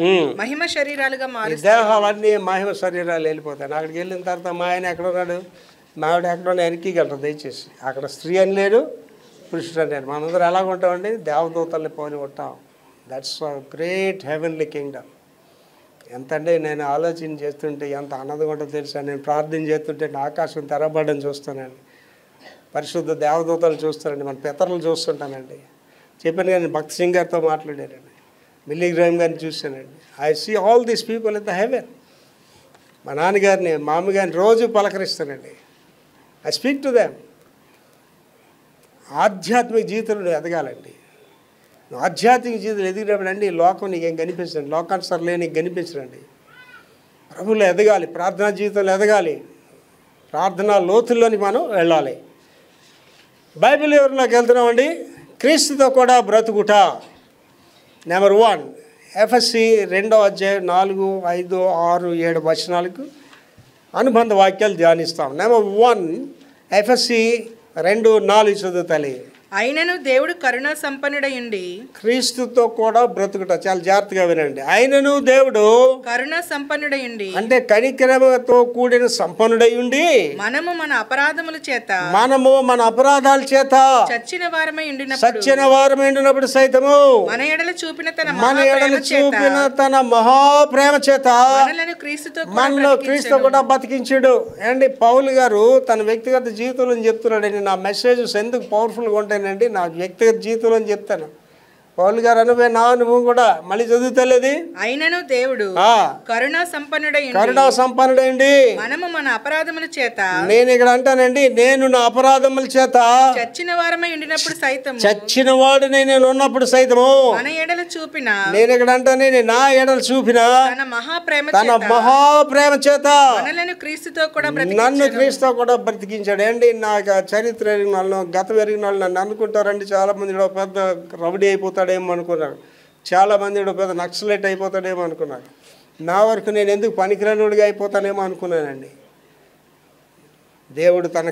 మహిమ శరీరాలుగా మారుస్తాడు. దేహాలన్నీ మహిమ శరీరాలు వెళ్ళిపోతాయి. అక్కడికి వెళ్ళిన తర్వాత మా ఆయన ఎక్కడ ఉన్నాడు, మా ఆవిడ ఎక్కడ ఉన్నా వెనక్కిగలరు దయచేసి. అక్కడ స్త్రీ అని లేరు, పురుషుడు అని లేరు. మనందరూ ఎలాగ ఉంటామండి, దేవదూతల్ని పోని ఉంటాం. That's great heavenly Kingdom. ఎంతంటే నేను ఆలోచన చేస్తుంటే ఎంత ఆనందంగా ఉంటుందో తెలుసా. నేను ప్రార్థన చేస్తుంటే నా ఆకాశం తెరబడని చూస్తానండి, పరిశుద్ధ దేవదూతలు చూస్తానండి, మన పితరులు చూస్తుంటానండి. చెప్పాను కానీ భక్త్ సింగ్ గారితో మాట్లాడానండి, మిల్లీ గ్రామ్ గారిని చూశానండి. I see all these people in the heaven. మా నాన్నగారిని మా అమ్మగారిని రోజు పలకరిస్తానండి. I speak to them. ఆధ్యాత్మిక జీవితంలో ఎదగాలండి. ఆధ్యాత్మిక జీవితంలో ఎదిగినప్పుడు అండి ఈ లోకం నీకేం కనిపించండి, లోకానుసరలే నీకు కనిపించడండి. ప్రభువులో ఎదగాలి, ప్రార్థనా జీవితంలో ఎదగాలి, ప్రార్థనా లోతుల్లోని మనం వెళ్ళాలి. బైబిల్ ఎవరిలోకి వెళ్తున్నామండి, క్రీస్తుతో కూడా బ్రతుకుట. నెంబర్ 1 ఎఫ్ఎస్సి 2వ అధ్యాయం 4, 5, 6, 7 వచనాలకు అనుబంధ వాక్యాలు ధ్యానిస్తాం. Number 1 FSC 2:4 చదువుతాలి. అయినను దేవుడు కరుణా సంపన్నుడయుండి. క్రీస్తుతో కూడా బ్రతుకుట. చాలా జాగ్రత్తగా వినండి. అయినను దేవుడు కరుణా సంపన్నుడయుండి అంటే కనికరముతో కూడిన సంపన్నుడయుండి మనము మన అపరాధముల చేత మన అపరాధాల చేత చచ్చిన వారమై ఉండినప్పుడు సైతము మన ఎడల చూపిన తన మహాప్రేమ చేత మనలో క్రీస్తు కూడా బతికించాడు. అండి పౌలు గారు తన వ్యక్తిగత జీవితంలో చెప్తున్నాడండి. నా మెసేజెస్ ఎందుకు పవర్ఫుల్గా ఉంటాయి అండి, నా వ్యక్తిగత జీవితంలో చెప్తాను. పౌలు గారు నా అనుభవం కూడా మళ్ళీ చదువుతలేదు. అయినను దేవుడు కరుణా సంపన్నుడైండి మనము మన అపరాధముల చేత. నేను ఇక్కడ అంటానండి, నేను నా అపరాధముల చేత చచ్చిన వారమై ఉండినప్పుడు సైతం, చచ్చిన వాడు నేను ఉన్నప్పుడు సైతము మన ఎడల చూపిన, నేను ఇక్కడ అంటాను నా ఎడల చూపిన తన మహాప్రేమ చేత మనలను క్రీస్తుతో కూడా నన్ను క్రీస్తుతో కూడా బ్రతికించాడు. అండి నాకు చరిత్ర ఎరిగిన వాళ్ళు, గతం ఎరిగిన వాళ్ళు నన్ను అనుకుంటారండి చాలా మంది పెద్ద రౌడీ అయిపోతాడేమో అనుకున్నారు, చాలామంది పెద్ద నక్సలైట్ అయిపోతాడేమో అనుకున్నారు. నా వరకు నేను ఎందుకు పనికిరానుడిగా అయిపోతానేమో అనుకున్నానండి. దేవుడు తన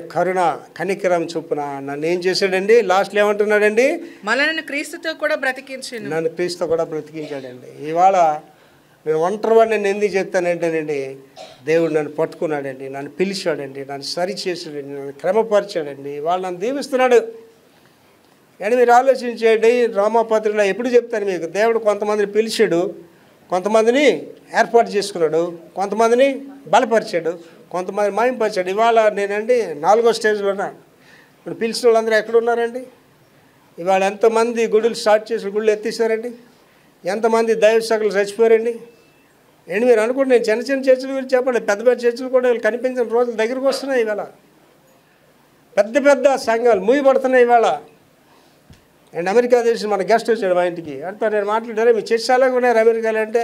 కనికరం చొప్పున నన్ను ఏం చేశాడండి, లాస్ట్లో ఏమంటున్నాడండి, మనల్ని క్రీస్తుతో కూడా బ్రతికించాడు. నన్ను క్రీస్తుతో కూడా బ్రతికించాడండి. ఇవాళ నేను ఒంటరివాడిని నేను ఎందుకు చెప్తానంటేనండి, దేవుడు నన్ను పట్టుకున్నాడండి, నన్ను పిలిచాడండి, నన్ను సరి చేసాడండి, నన్ను క్రమపరిచాడండి. ఇవాళ నన్ను దీవిస్తున్నాడు. అని మీరు ఆలోచించేయండి. రామపత్రికలో ఎప్పుడు చెప్తాను మీకు, దేవుడు కొంతమందిని పిలిచాడు, కొంతమందిని ఏర్పాటు చేసుకున్నాడు, కొంతమందిని బలపరిచాడు, కొంతమంది మహింపరిచాడు. ఇవాళ నేనండి 4వ స్టేజ్లో ఉన్నాను. ఇప్పుడు పిలిచిన వాళ్ళందరూ ఎక్కడ ఉన్నారండి? ఇవాళ ఎంతమంది గుడులు స్టార్ట్ చేసి గుళ్ళు ఎత్తేసారండి, ఎంతమంది దైవ శాఖలు చచ్చిపోయారండి. ఏంటి మీరు అనుకుంటే నేను చిన్న చిన్న చర్చల గురించి చెప్పండి, పెద్ద పెద్ద చర్చలు కూడా కనిపించిన రోజులు దగ్గరకు వస్తున్నాయి. ఇవాళ పెద్ద పెద్ద సంఘాలు మూయబడుతున్నాయి ఇవాళ. అండ్ అమెరికా దేశం మన గెస్ట్ వచ్చాడు మా ఇంటికి. అంటే నేను మాట్లాడారు, మీ చర్చ్ అలాగే ఉన్నారు అమెరికాలో అంటే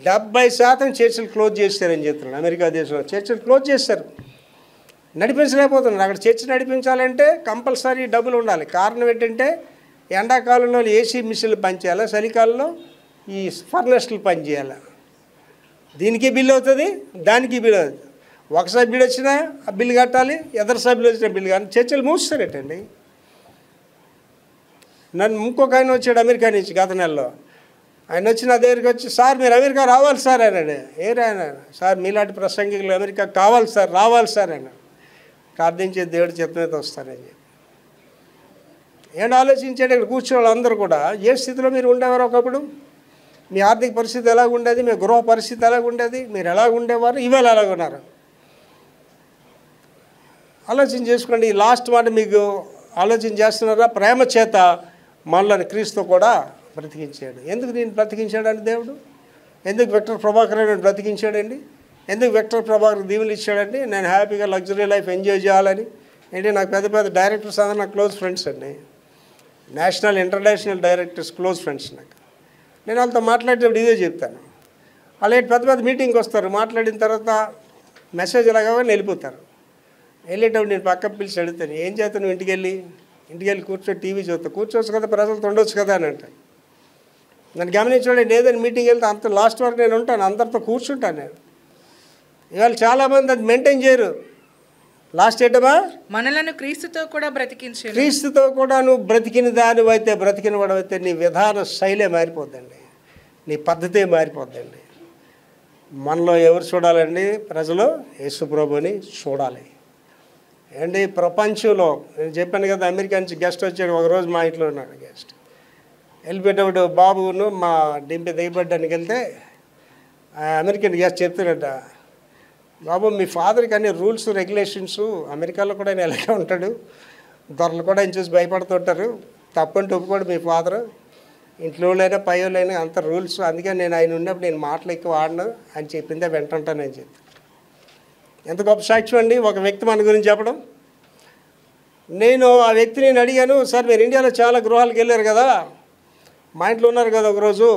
70% చర్చిలు క్లోజ్ చేస్తారని చెప్తున్నాను. అమెరికా దేశంలో చర్చిలు క్లోజ్ చేస్తారు, నడిపించలేకపోతున్నారు. అక్కడ చర్చ్ నడిపించాలంటే కంపల్సరీ డబ్బులు ఉండాలి. కారణం ఏంటంటే ఎండాకాలంలో ఏసీ మిషన్లు పనిచేయాలి, చలికాలంలో ఈ ఫర్నెస్లు పనిచేయాలి. దీనికి బిల్లు అవుతుంది, దానికి బిల్లు అవుతుంది. ఒక సభ్యుడు వచ్చినా ఆ బిల్లు కట్టాలి, ఇద్దరు సభ్యులు వచ్చిన బిల్లు కానీ చర్చలు మూస్తారటండి. నన్ను ఇంకొక ఆయన వచ్చాడు అమెరికా నుంచి గత నెలలో. ఆయన వచ్చి నా దగ్గరికి వచ్చి, సార్ మీరు అమెరికా రావాలి సార్ అన్నాడు. ఏరాయన, సార్ మీలాంటి ప్రసంగికులు అమెరికా కావాలి సార్, రావాలి సార్ అన్నాడు. ప్రార్థించే దేవుడి చిత్తం మీద వస్తానని చెప్పి ఏంటి ఆలోచించాడు. ఇక్కడ కూర్చోవాలి అందరూ కూడా ఏ స్థితిలో మీరు ఉండేవారు ఒకప్పుడు, మీ ఆర్థిక పరిస్థితి ఎలాగ ఉండేది, మీ గృహ పరిస్థితి ఎలాగ ఉండేది, మీరు ఎలాగ ఉండేవారు, ఇవాళ ఎలాగ ఉన్నారు ఆలోచన చేసుకోండి. ఈ లాస్ట్ మాట మీకు ఆలోచన చేస్తున్నారా? ప్రేమ చేత మనల్ని క్రీస్తు కూడా బ్రతికించాడు. ఎందుకు నేను బ్రతికించాడండి దేవుడు? ఎందుకు విక్టర్ ప్రభాకర్ అని బ్రతికించాడండి? ఎందుకు విక్టర్ ప్రభాకర్ దీవులు ఇచ్చాడండి? నేను హ్యాపీగా లగ్జరీ లైఫ్ ఎంజాయ్ చేయాలని. ఏంటి, నాకు పెద్ద పెద్ద డైరెక్టర్స్ అందరూ నాకు క్లోజ్ ఫ్రెండ్స్ అండి, national international directors close friends నాకు. నేను వాళ్ళతో మాట్లాడేటప్పుడు ఇదే చెప్తాను. వాళ్ళు పెద్ద పెద్ద మీటింగ్కి వస్తారు, మాట్లాడిన తర్వాత మెసేజ్ ఎలాగా వెళ్ళిపోతారు. వెళ్ళేటప్పుడు నేను పక్క పిలిచి అడుగుతాను, ఏం చేస్తాను నువ్వు ఇంటికి వెళ్ళి కూర్చొని టీవీ చూస్తా, కూర్చోవచ్చు కదా, ప్రజలతో ఉండొచ్చు కదా అని అంటాను. నన్ను గమనించండి, ఏదైనా మీటింగ్ వెళ్తే అంత లాస్ట్ వరకు నేను ఉంటాను, అందరితో కూర్చుంటాను నేను. ఇవాళ చాలామంది అది మెయింటైన్ చేయరు. లాస్ట్ ఏంటమ్మా? మనలను క్రీస్తుతో కూడా బ్రతికించాడు. క్రీస్తుతో కూడా నువ్వు బ్రతికిన దానివైతే, బ్రతికిన వాడవైతే నీ విధాన శైలే మారిపోద్దండి, నీ పద్ధతే మారిపోద్దండి. మనలో ఎవరు చూడాలండి? ప్రజలు యేసుప్రభుని చూడాలి. ఏంటి ప్రపంచంలో నేను చెప్పాను కదా, అమెరికా నుంచి గెస్ట్ వచ్చాడు. ఒకరోజు మా ఇంట్లో ఉన్నాడు గెస్ట్. వెళ్ళిపోయేటప్పుడు బాబును మా డింపి దిగబడ్డానికి వెళ్తే అమెరికన్ గెస్ట్ చెప్తాడట, బాబు మీ ఫాదర్కి అన్ని రూల్స్ రెగ్యులేషన్స్, అమెరికాలో కూడా ఆయన ఎలాగే ఉంటాడు, దొరలు కూడా ఆయన చూసి భయపడుతుంటారు, తప్పంటే ఒప్పుకోడు మీ ఫాదరు, ఇంట్లో వాళ్ళైనా పై వాళ్ళైనా అంత రూల్స్, అందుకే నేను ఆయన ఉన్నప్పుడు నేను మాటలు ఎక్కువ ఆడను అని చెప్పిందే వింటుంటానని చెప్పి. ఎంత గొప్ప సాక్ష్యం అండి ఒక వ్యక్తి మన గురించి చెప్పడం. నేను ఆ వ్యక్తిని నేను అడిగాను, సార్ మీరు ఇండియాలో చాలా గృహాలకు వెళ్ళారు కదా, మా ఇంట్లో ఉన్నారు కదా ఒకరోజు,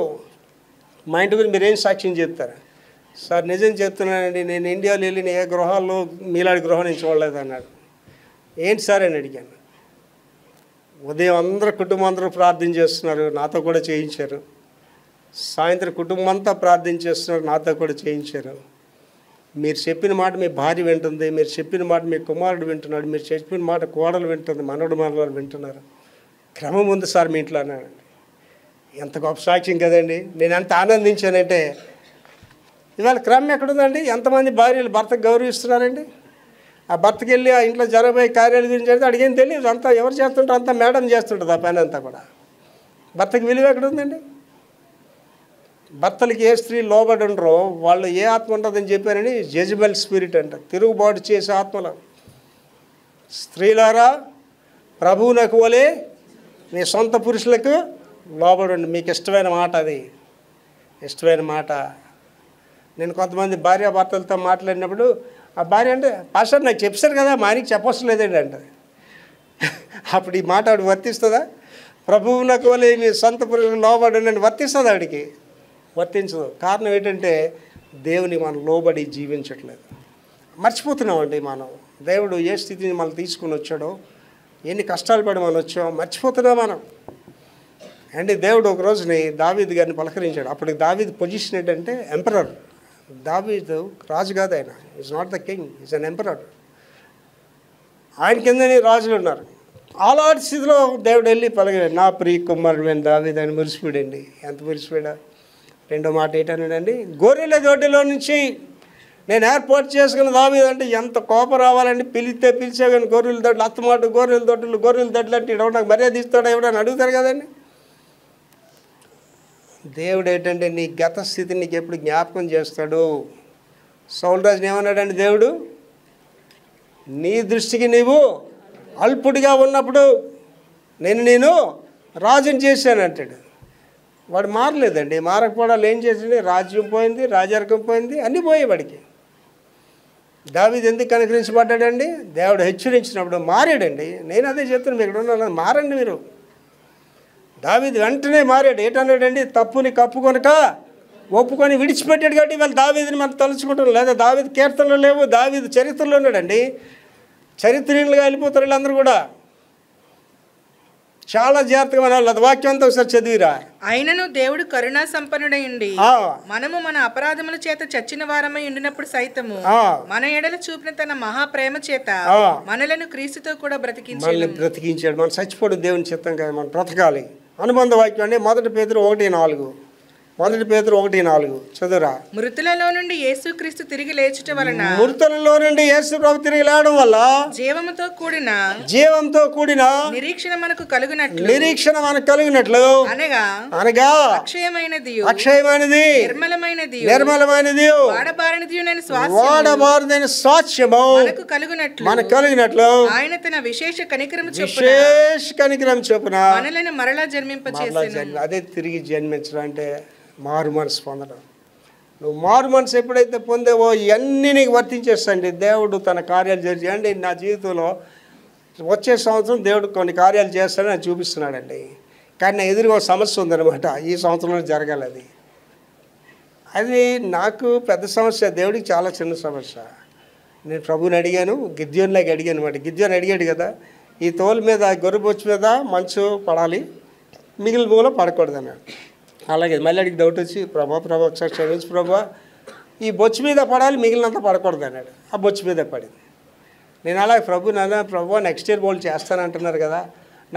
మా ఇంటి గురించి మీరు ఏం సాక్ష్యం చెప్తారు? సార్ నిజం చెప్తున్నానండి, నేను ఇండియాలో వెళ్ళిన ఏ గృహాల్లో మీలాంటి గృహం నేను చూడలేదు అన్నాడు. ఏంటి సార్ అని అడిగాను. ఉదయం అందరూ కుటుంబం అందరూ ప్రార్థన చేస్తున్నారు, నాతో కూడా చేయించారు. సాయంత్రం కుటుంబం అంతా ప్రార్థన చేస్తున్నారు, నాతో కూడా చేయించారు. మీరు చెప్పిన మాట మీ భార్య వింటుంది, మీరు చెప్పిన మాట మీ కుమారుడు వింటున్నాడు, మీరు చెప్పిన మాట కోడలు వింటుంది, మనవడు మనవలు వింటున్నారు. క్రమం ఉంది సార్ మీ ఇంట్లో అన్నాడండి. ఎంత గొప్ప సాక్ష్యం కదండి. నేను ఎంత ఆనందించానంటే, ఇవాళ క్రమం ఎక్కడుందండి? ఎంతమంది భార్యలు భర్తకు గౌరవిస్తున్నారండి? ఆ భర్తకి వెళ్ళి ఆ ఇంట్లో జరగబోయే కార్యాల గురించి అయితే అడిగేం తెలియదు, అంతా ఎవరు చేస్తుంటారు, అంతా మేడం చేస్తుంటుంది ఆ పని అంతా కూడా. భర్తకి విలువ ఎక్కడుందండి? భర్తలకి ఏ స్త్రీ లోబడి ఉండరో వాళ్ళు ఏ ఆత్మ ఉంటుందని చెప్పారని జెజబెల్ స్పిరిట్ అంట, తిరుగుబాటు చేసే ఆత్మలు. స్త్రీలారా ప్రభువునకు వలె మీ సొంత పురుషులకు లోబడండి. మీకు ఇష్టమైన మాట అది, ఇష్టమైన మాట. నేను కొంతమంది భార్యాభర్తలతో మాట్లాడినప్పుడు ఆ భార్య అంటే, పాస్టర్ నాకు చెప్పారు కదా, మా ఆయనకి చెప్పవలసిన లేదండి అంటే. అప్పుడు ఈ మాట ఆవిడ వర్తిస్తుందా? ప్రభువునకు వలె మీ సొంత పురుషులకు లోబడండి వర్తిస్తుంది ఆవిడికి? వర్తించదు. కారణం ఏంటంటే దేవుని మనం లోబడి జీవించట్లేదు, మర్చిపోతున్నామండి. మనం దేవుడు ఏ స్థితిని మనం తీసుకుని వచ్చాడో, ఎన్ని కష్టాలు పడి మనం వచ్చామో మర్చిపోతున్నాం మనం. అండి దేవుడు ఒక రోజుని దావీదు గారిని పలకరించాడు. అప్పటికి దావీదు పొజిషన్ ఏంటంటే ఎంపరర్. దావీదు రాజు కాదు, ఆయన is not the king, is an emperor. ఆయన కిందని రాజులు ఉన్నారు. అలాంటి స్థితిలో దేవుడు వెళ్ళి పలకరించాడు, నా ప్రియ కుమారుడు దావీదు అని మురిసిపోయాడండి. ఎంత మురిసిపోయాడా? రెండో మాట ఏంటన్నాడండి, గొర్రెల దొడ్డిలో నుంచి నేను ఏర్పాటు చేసుకున్న దావీదు అంటే ఎంత కోపం రావాలండి. పిలిచే కానీ గొర్రెల దొడ్లు, అత్తమాట గొర్రెల దొడ్లు అంటే ఇవ్వ నాకు మర్యాద ఇస్తాడా ఎవడని అడుగుతారు కదండి. దేవుడు ఏంటంటే నీ గత స్థితిని నీకు ఎప్పుడు జ్ఞాపకం చేస్తాడు. సౌలు రాజుని ఏమన్నాడండి దేవుడు, నీ దృష్టికి నీవు అల్పుడిగా ఉన్నప్పుడు నేను రాజుని చేశాను అంటాడు. వాడు మారలేదండి. మారకపోవడాలు ఏం చేసింది? రాజ్యం పోయింది, రాజరికం పోయింది, అన్నీ పోయాయి వాడికి. దావీదు ఎందుకు కనుకరించబడ్డాడండి? దేవుడు హెచ్చరించినప్పుడు మారాడండి. నేను అదే చెప్తాను, మీకు ఇక్కడ మారండి మీరు. దావీదు వెంటనే మారాడు. ఏంటన్నాడండి? తప్పుని కప్పుకొనక ఒప్పుకొని విడిచిపెట్టాడు. కాబట్టి వాళ్ళు దావీదుని మనం తలుచుకుంటాం. లేదా దావీదు కీర్తనలు లేవు, దావీదు చరిత్రలో ఉన్నాడండి. చరిత్రహీనులుగా వెళ్ళిపోతారు వీళ్ళందరూ కూడా. చాలా జాగ్రత్తగా వినాలి. అది వాక్యం అంతా ఒకసారి చదివిరా. అయినను దేవుడు కరుణా సంపన్నుడై ఉండి మనము మన అపరాధముల చేత చచ్చిన వారమై ఉండినప్పుడు సైతము మన ఎడల చూపిన తన మహాప్రేమ చేత మనలను క్రీస్తుతో కూడా బ్రతికించాడు. మనం చచ్చిపోవడం దేవుని చిత్తం కదా, మనం బ్రతకాలి. అనుబంధ వాక్యం అండి. 1 పేతురు 1:4 1 పేతురు 1:4 చదువురా. మృతులలో నుండి యేసుక్రీస్తు తిరిగి లేచుట వలన, మృతులలో నుండి యేసు ప్రభు తిరిగి లేవడం వల్ల జీవంతో కూడిన నిరీక్షణ మనకు కలుగునట్లు అనగా అక్షయమైనది నిర్మలమైనది వాడబారదైన స్వాస్థ్యము మనకు కలుగునట్లు ఆయన తన విశేష కనికరము చొప్పున మనలను మరలా జన్మింపచేసెను. అదే తిరిగి జన్మించడం అంటే మారు మనసు పొందడం. నువ్వు మారు మనసు ఎప్పుడైతే పొందేవో ఇవన్నీ నీకు వర్తించేస్తాండి. దేవుడు తన కార్యాలు చేయండి. నా జీవితంలో వచ్చే సంవత్సరం దేవుడు కొన్ని కార్యాలు చేస్తాడని నాకు చూపిస్తున్నాడండి. కానీ నా ఎదురుగా ఒక సమస్య ఉందన్నమాట. ఈ సంవత్సరంలో జరగాలి. అది నాకు పెద్ద సమస్య, దేవుడికి చాలా చిన్న సమస్య. నేను ప్రభుని అడిగాను, గిద్యోన్లాగా అడిగాను అనమాట. గిద్యోన్ అడిగాడు కదా, ఈ తోలు మీద గొర్రెబొచ్చు మీద మంచు పడాలి, మిగిలిన మూల పడకూడదు అన్నాడు. అలాగే మళ్ళీ అడిగి డౌట్ వచ్చి ప్రభా ఒకసారి క్షమించు ప్రభా, ఈ బొచ్చు మీద పడాలి, మిగిలినంత పడకూడదు అన్నాడు. ఆ బొచ్చు మీద పడింది. నేను అలాగే ప్రభు నెక్స్ట్ ఇయర్ బోల్ చేస్తానంటున్నారు కదా,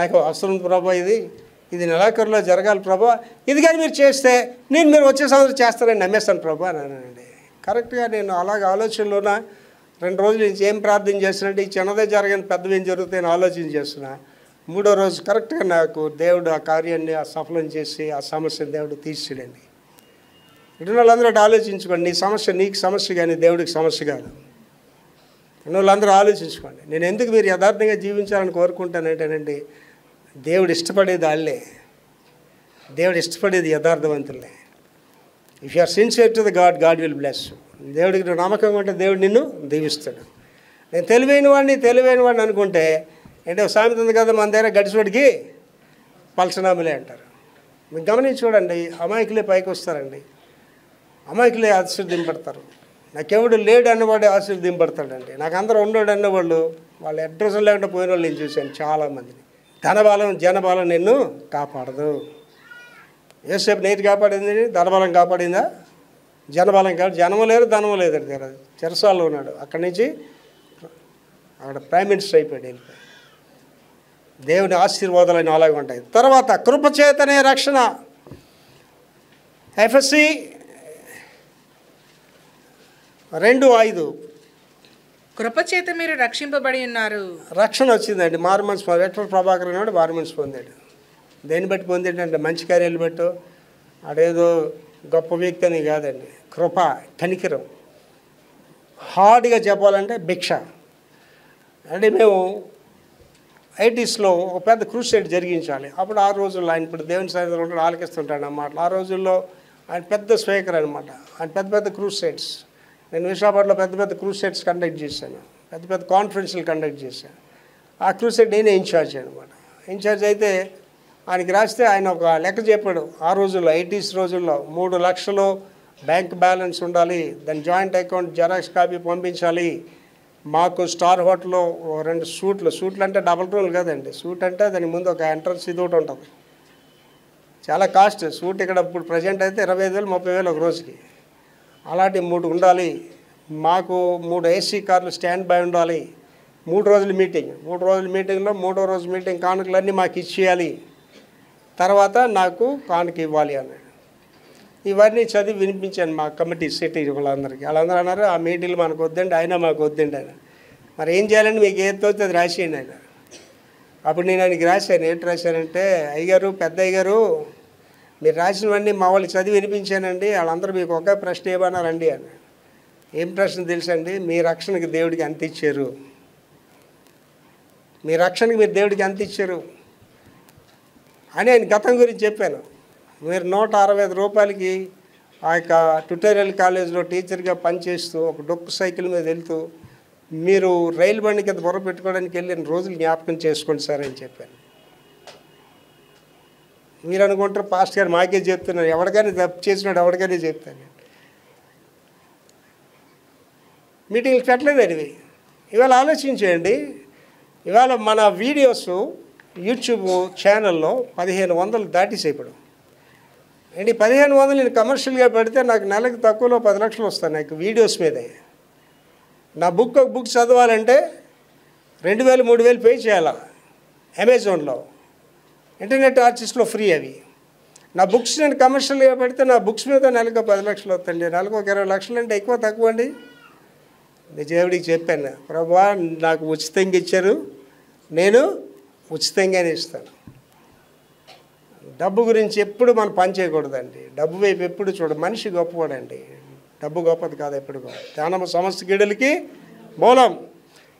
నాకు అవసరం ప్రభా, ఇది నెలాఖరులో జరగాలి ప్రభా, ఇది కానీ మీరు చేస్తే మీరు వచ్చే సంవత్సరం చేస్తారని నమ్మేస్తాను ప్రభా అన్నానండి. కరెక్ట్గా నేను అలాగ ఆలోచనలోన 2 రోజుల నుంచి ఏం ప్రార్థన చేస్తున్నట్టు ఈ చిన్నదే జరగని పెద్దవి ఏం జరుగుతాయని ఆలోచన చేస్తున్నా. 3వ రోజు కరెక్ట్గా నాకు దేవుడు ఆ కార్యాన్ని సఫలం చేసి ఆ సమస్యను దేవుడు తీర్చాడండి. ఇటు వాళ్ళందరూ ఆలోచించుకోండి, నీ సమస్య నీకు సమస్య కానీ దేవుడికి సమస్య కాదు. వాళ్ళందరూ ఆలోచించుకోండి. నేను ఎందుకు మీరు యథార్థంగా జీవించాలని కోరుకుంటానంటేనండి, దేవుడు ఇష్టపడేది వాళ్ళే, దేవుడు ఇష్టపడేది యథార్థవంతులే. If you are sincere to the God will bless. దేవుడికి నువ్వు నమ్మకంగా ఉంటే దేవుడు నిన్ను దీవిస్తాడు. నేను తెలివైన వాడిని అనుకుంటే అంటే సామెత ఉంది కదా, మన దగ్గర గడిచివాడికి పలసనాములే అంటారు. మీకు గమనించి చూడండి, అమాయకులే పైకి వస్తారండి, అమాయకులే ఆశీర్వదింపడతారు. నాకెవడు లేడు అన్నవాడే ఆశీర్వదింపడతాడండి. నాకు అందరూ ఉండడు అన్నవాళ్ళు వాళ్ళ అడ్రస్ లేకుండా పోయిన వాళ్ళు నేను చూశాను చాలామందిని. ధనబలం జనబలం నిన్ను కాపాడదు. యోసేపు నీతి కాపాడింది, ధనబలం కాపాడిందా? జనబలం కాదు. జనము లేదు, ధనము లేదండి. చెరసాల్లో ఉన్నాడు, అక్కడి నుంచి అక్కడ ప్రైమ్ మినిస్టర్ అయిపోయాడు, వెళ్ళిపోయాడు. దేవుని ఆశీర్వాదాలు అలాగే ఉంటాయి. తర్వాత కృపచేతనే రక్షణ. ఎఫెసీ 2:5 కృపచేత మీరు రక్షింపబడి ఉన్నారు. రక్షణ వచ్చిందండి. మారు మనసు వెట్టర్ ప్రభాకర్ నాడు మారు మనసు పొందాడు. దేన్ని బట్టి పొందాడంటే మంచి కార్యాలు బట్టు, అదేదో గొప్ప వ్యక్తి అని కాదండి. కృప, కనికరం. హార్డ్గా చెప్పాలంటే భిక్ష. అంటే మేము 80sలో ఒక పెద్ద క్రూసైడ్ జరిగించాలి. అప్పుడు ఆ రోజుల్లో ఆయన ఇప్పుడు దేవుని సన్నిధిలో ఉంటాడు, ఆలకిస్తుంటాడు అన్నమాట. ఆ రోజుల్లో ఆయన పెద్ద స్పీకర్ అనమాట. ఆయన పెద్ద క్రూసైడ్స్. నేను విశాఖపట్నంలో పెద్ద క్రూసైడ్స్ కండక్ట్ చేశాను, పెద్ద కాన్ఫరెన్స్లు కండక్ట్ చేశాను. ఆ క్రూసైడ్ నేనే ఇన్ఛార్జ్ అనమాట. ఇన్ఛార్జ్ అయితే ఆయనకి రాస్తే ఆయన ఒక లెక్క చెప్పాడు. ఆ రోజుల్లో 80s రోజుల్లో 3 లక్షలు బ్యాంక్ బ్యాలెన్స్ ఉండాలి, దాని జాయింట్ అకౌంట్ జెరాక్స్ కాపీ పంపించాలి, మాకు స్టార్ హోటల్లో 2 సూట్లు అంటే డబల్ రూల్ కదండి. సూట్ అంటే దాని ముందు ఒక ఎంట్రన్స్ ఇది ఒకటి ఉంటుంది, చాలా కాస్ట్. సూట్ ఇక్కడ ఇప్పుడు ప్రజెంట్ అయితే 25,000 30,000 ఒక రోజుకి. అలాంటి 3 ఉండాలి. మాకు 3 AC కార్లు స్టాండ్ బై ఉండాలి. 3 రోజుల మీటింగ్. 3 రోజుల మీటింగ్లో 3వ రోజు మీటింగ్ కానుకలన్నీ మాకు ఇచ్చేయాలి, తర్వాత నాకు కానుక ఇవ్వాలి అన్నాడు. ఇవన్నీ చదివి వినిపించాను మా కమిటీ సిటీ వాళ్ళందరికీ. వాళ్ళందరూ అన్నారు, ఆ మీటింగ్లు మనకు వద్దండి, అయినా మాకు వద్దండి ఆయన. మరి ఏం చేయాలండి, మీకు ఏది తోస్తే అది రాసేయండి ఆయన. అప్పుడు నేను ఆయనకి రాశాను. ఏంటి రాశానంటే, అయ్యగారు, పెద్ద అయ్యగారు, మీరు రాసినవన్నీ మా వాళ్ళు చదివి వినిపించానండి, వాళ్ళందరూ మీకు ఒకే ప్రశ్న ఏమన్నారండి అని. ఏం ప్రశ్న తెలుసండి, మీ రక్షణకి దేవుడికి ఎంత ఇచ్చారు, మీ రక్షణకి మీరు దేవుడికి ఎంత ఇచ్చారు అని ఆయన గతం గురించి చెప్పాను. మీరు 165 రూపాయలకి ఆ యొక్క ట్యుటోరియల్ కాలేజ్లో టీచర్గా పనిచేస్తూ ఒక డొక్కు సైకిల్ మీద వెళ్తూ మీరు రైలు బండి కింద బుర్ర పెట్టుకోవడానికి వెళ్ళిన రోజులు జ్ఞాపకం చేసుకోండి సార్ అని చెప్పాను. మీరు అనుకుంటారు పాస్టర్ గారు మాకే చెప్తున్నారు, ఎవరికైనా తప్పు చేసినాడు ఎవరికైనా చెప్తాను. మీటింగ్లు పెట్టలేదండి. ఇవాళ ఆలోచించేయండి, ఇవాళ మన వీడియోస్ యూట్యూబ్ ఛానల్లో 1500 దాటేసాయి ఇప్పుడు. ఏంటి 1500 నేను కమర్షియల్గా పెడితే నాకు నెలకు తక్కువలో 10 లక్షలు వస్తాయి నాకు వీడియోస్ మీదే. నా ఒక బుక్ చదవాలంటే 2000 3000 పే చేయాలా అమెజాన్లో. ఇంటర్నెట్ ఆర్చిస్ట్లో ఫ్రీ అవి. నా బుక్స్ నేను కమర్షియల్గా పెడితే నా బుక్స్ మీద నెలకు 10 లక్షలు వస్తుంది, నెలకు ఒక 20 లక్షలు అంటే ఎక్కువ తక్కువ అండి. నేను దేవుడికి చెప్పాను, ప్రభువా నాకు ఉచితంగా ఇచ్చారు, నేను ఉచితంగానే ఇస్తాను. డబ్బు గురించి ఎప్పుడు మనం పని చేయకూడదండి. డబ్బు వైపు ఎప్పుడు మనిషి గొప్పవాడండి, డబ్బు గొప్పది కాదు ఎప్పుడు గొప్ప. జ్ఞానము సమస్త కీడులకి మూలం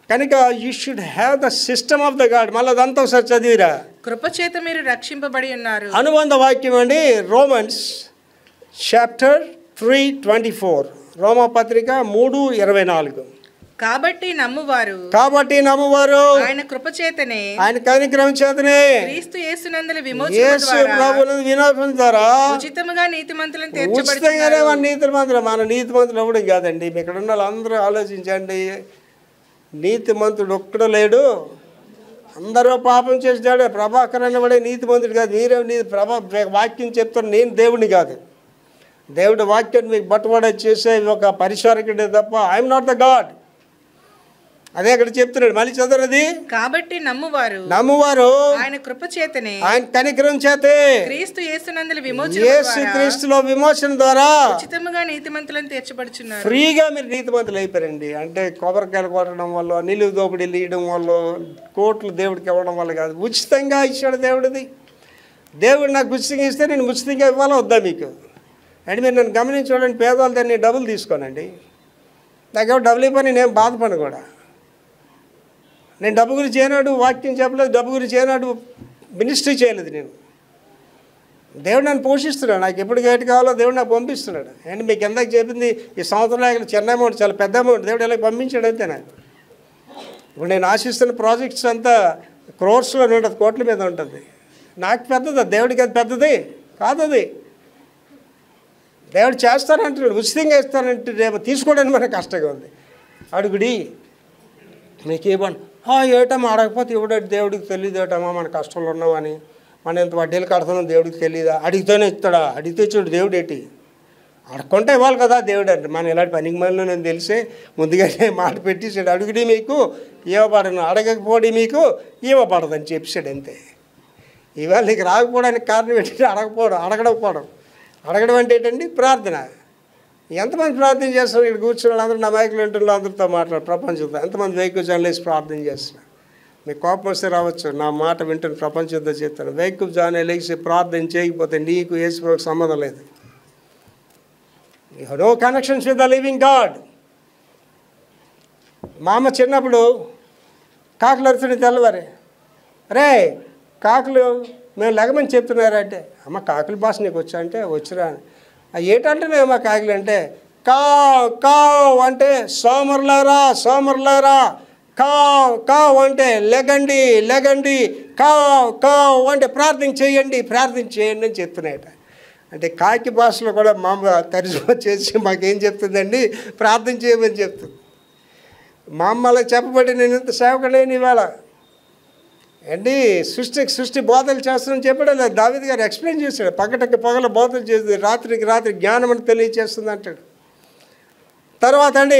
కనుక you should have the system of the God. మళ్ళీ అదంతా ఒకసారి చదివిరా. కృపచేత మీరు రక్షింపబడి ఉన్నారు. అనుబంధ వాక్యం అండి, రోమన్స్ చాప్టర్ 3:24, రోమా పత్రిక 3:24. కాబట్టి నమ్మువారు ఆయన కృపచేతనే, ఆయన కనికరం చేతనే క్రీస్తు యేసునందు విమోచన ద్వారా ఉచితముగా నీతిమంతులను ఉచితంగానే నీతిమంతులు. మన నీతిమంతులు అవ్వడం కాదండి. ఇక్కడ ఉన్న వాళ్ళందరూ ఆలోచించండి, నీతిమంతుడు ఒక్కడు లేడు, అందరూ పాపం చేసినాడు. ప్రభాకర్ అనేవాడే నీతిమంతుడు కాదు. మీరే వాక్యం చెప్తారు, నేను దేవుడిని కాదు. దేవుడి వాక్యాన్ని మీకు బట్టబడ చేసే ఒక పరిచారకుడే తప్ప ఐఎమ్ నాట్ ద గాడ్. అదే అక్కడ చెప్తున్నాడు, మళ్ళీ చదవది. కాబట్టి నమ్మువారు ఆయన కృపచేతనే, ఆయన కనికరం చేతే క్రీస్తు యేసునందు క్రీస్తులో విమోచన ద్వారా ఉచితముగా నీతిమంతులను తీర్చబడుచున్నారు. ఫ్రీగా మీరు నీతిమంతులు అయిపోయారండి. అంటే కొబ్బరికాయలు కొట్టడం వల్ల, నిలువు దోపిడీలు ఇవ్వడం వల్ల, కోట్లు దేవుడికి ఇవ్వడం వల్ల కాదు, ఉచితంగా ఇచ్చాడు దేవుడిది. దేవుడు నాకు ఉచితంగా ఇస్తే నేను ఉచితంగా ఇవ్వాలా వద్దా మీకు? అంటే మీరు నన్ను గమనించండి, పేదవాళ్ళ దాన్ని డబ్బులు తీసుకోనండి. నాకేమో డబ్బులు ఇవ్వని నేను బాధపడను కూడా. నేను డబ్బు గురించి ఏనాడు వాక్యం చెప్పలేదు, డబ్బు గురించి ఏనాడు మినిస్ట్రీ చేయలేదు. నేను దేవుడు నన్ను పోషిస్తున్నాడు, నాకు ఎప్పుడు గేట్ కావాలో దేవుడు నాకు పంపిస్తున్నాడు. అండ్ మీకు ఎందాక చెప్పింది, ఈ సంవత్సరంలో ఇక్కడ చిన్న అమౌంట్, చాలా పెద్ద అమౌంట్ దేవుడు ఎలా పంపించాడు అంతే. నాకు ఇప్పుడు నేను ఆశిస్తున్న ప్రాజెక్ట్స్ అంతా క్రోర్స్లో ఉంటుంది, కోట్ల మీద ఉంటుంది. నాకు పెద్దది, దేవుడికి అది పెద్దది కాదు. అది దేవుడు చేస్తానంటున్నాడు, ఉచితంగా ఇస్తానంటే రేపు తీసుకోవడానికి మనకు కష్టంగా ఉంది. అడుగుడి మీకు ఇవ్వండి, ఏటమ్మా అడగకపోతే ఇవ్వడం దేవుడికి తెలియదు ఏటమ్మా మన కష్టంలో ఉన్నామని, మనం ఎంత వడ్డీలు కడుతున్నాం దేవుడికి తెలియదా? అడిగితేనే ఇస్తాడా? అడిగితే చూడు దేవుడు ఏంటి, అడగకుంటే ఇవ్వాలి కదా దేవుడు అంటే. మనం ఇలాంటి పనికి మళ్ళీ నేను తెలిసే ముందుగానే మాట పెట్టేసాడు, అడుగుడి మీకు ఇవ్వబడను, అడగకపోడి మీకు ఇవ్వబడదని చెప్పాడు అంతే. ఇవాళ నీకు రాకపోవడానికి కారణం ఏంటంటే అడగడం అంటే ఏంటండి? ప్రార్థన. ఎంతమంది ప్రార్థన చేస్తున్నారు? ఇక్కడ కూర్చున్న వాళ్ళందరూ నా మైకులు వింటున్న అందరితో మాట్లాడు ప్రపంచంతో. ఎంతమంది వెహికల్ జాయిన్ ప్రార్థన చేస్తున్నారు? మీకు కోపం వస్తే రావచ్చు, నా మాట వింటున్న ప్రపంచంతో చెప్తాను. వెహికల్ జాయిన్ లేచి ప్రార్థన చేయకపోతే నీకు యేసుకి సంబంధం లేదు. You have no connections with the living God. మా అమ్మ చిన్నప్పుడు కాకులు అరుచుని తెల్లవారే, రే కాకులు మేము లెగమని చెప్తున్నారంటే, అమ్మ కాకుల భాష నీకు వచ్చా అంటే వచ్చిరా. ఏటంటే మా కాకులు అంటే కావ్ కావ్ అంటే సోమరులారా, కావ్ అంటే లెగండి, కావ్ అంటే ప్రార్థన చేయండి అని చెప్తున్నాయట. అంటే కాకి భాషలో కూడా మా అమ్మ తర్జుమా చేసి మాకేం చెప్తుందండి? ప్రార్థన చేయమని చెప్తుంది. మా అమ్మ అలా చెప్పబట్టి నేను ఇంత సేవకుడేని ఇవాళ అండి. సృష్టి బోధలు చేస్తానని చెప్పాడు. దావీదు గారు ఎక్స్ప్లెయిన్ చేశాడు. పగల బోధలు చేస్తుంది, రాత్రికి రాత్రి జ్ఞానం అని తెలియచేస్తుంది అంటాడు. తర్వాత అండి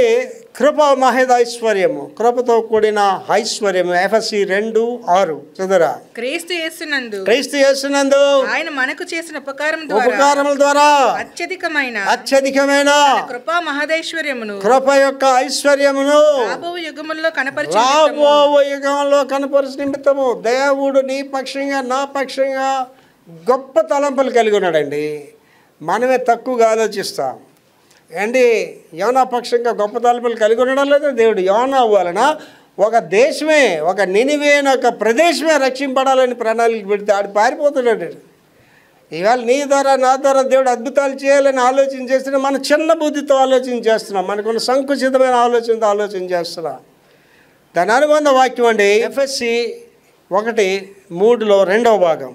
కృప మహేద ఐశ్వర్యము, కృపతో కూడిన ఐశ్వర్యము. ఎఫెసీ 2:6 చదువురా. క్రీస్తు యేసునందు ఆయన మనకు చేసిన ఉపకారముల ద్వారా అత్యధికమైన కృప యొక్క ఐశ్వర్యమును రాబో యుగములో కనపరచు నిమిత్తము దేవుడు నీ పక్షంగా నా పక్షంగా గొప్ప తలంపులు కలిగి ఉన్నాడండి. మనమే తక్కువగా ఆలోచిస్తాం అండి. యోనా పక్షంగా గొప్ప తలంపులు కలిగి ఉండడం లేదు. దేవుడు యోనా వలన ఒక దేశమే, ఒక నినివే ఒక ప్రదేశమే రక్షింపడాలని ప్రణాళిక పెడితే ఆడు పారిపోతున్నాడు. ఇవాళ నీ ద్వారా నా ద్వారా దేవుడు అద్భుతాలు చేయాలని ఆలోచన చేస్తున్నా, మన చిన్న బుద్ధితో ఆలోచన చేస్తున్నాం, మనకున్న సంకుచితమైన ఆలోచనతో ఆలోచన చేస్తున్నాం. దాని అనుబంధ వాక్యం అండి ఎఫెసీ 1:3 రెండవ భాగం.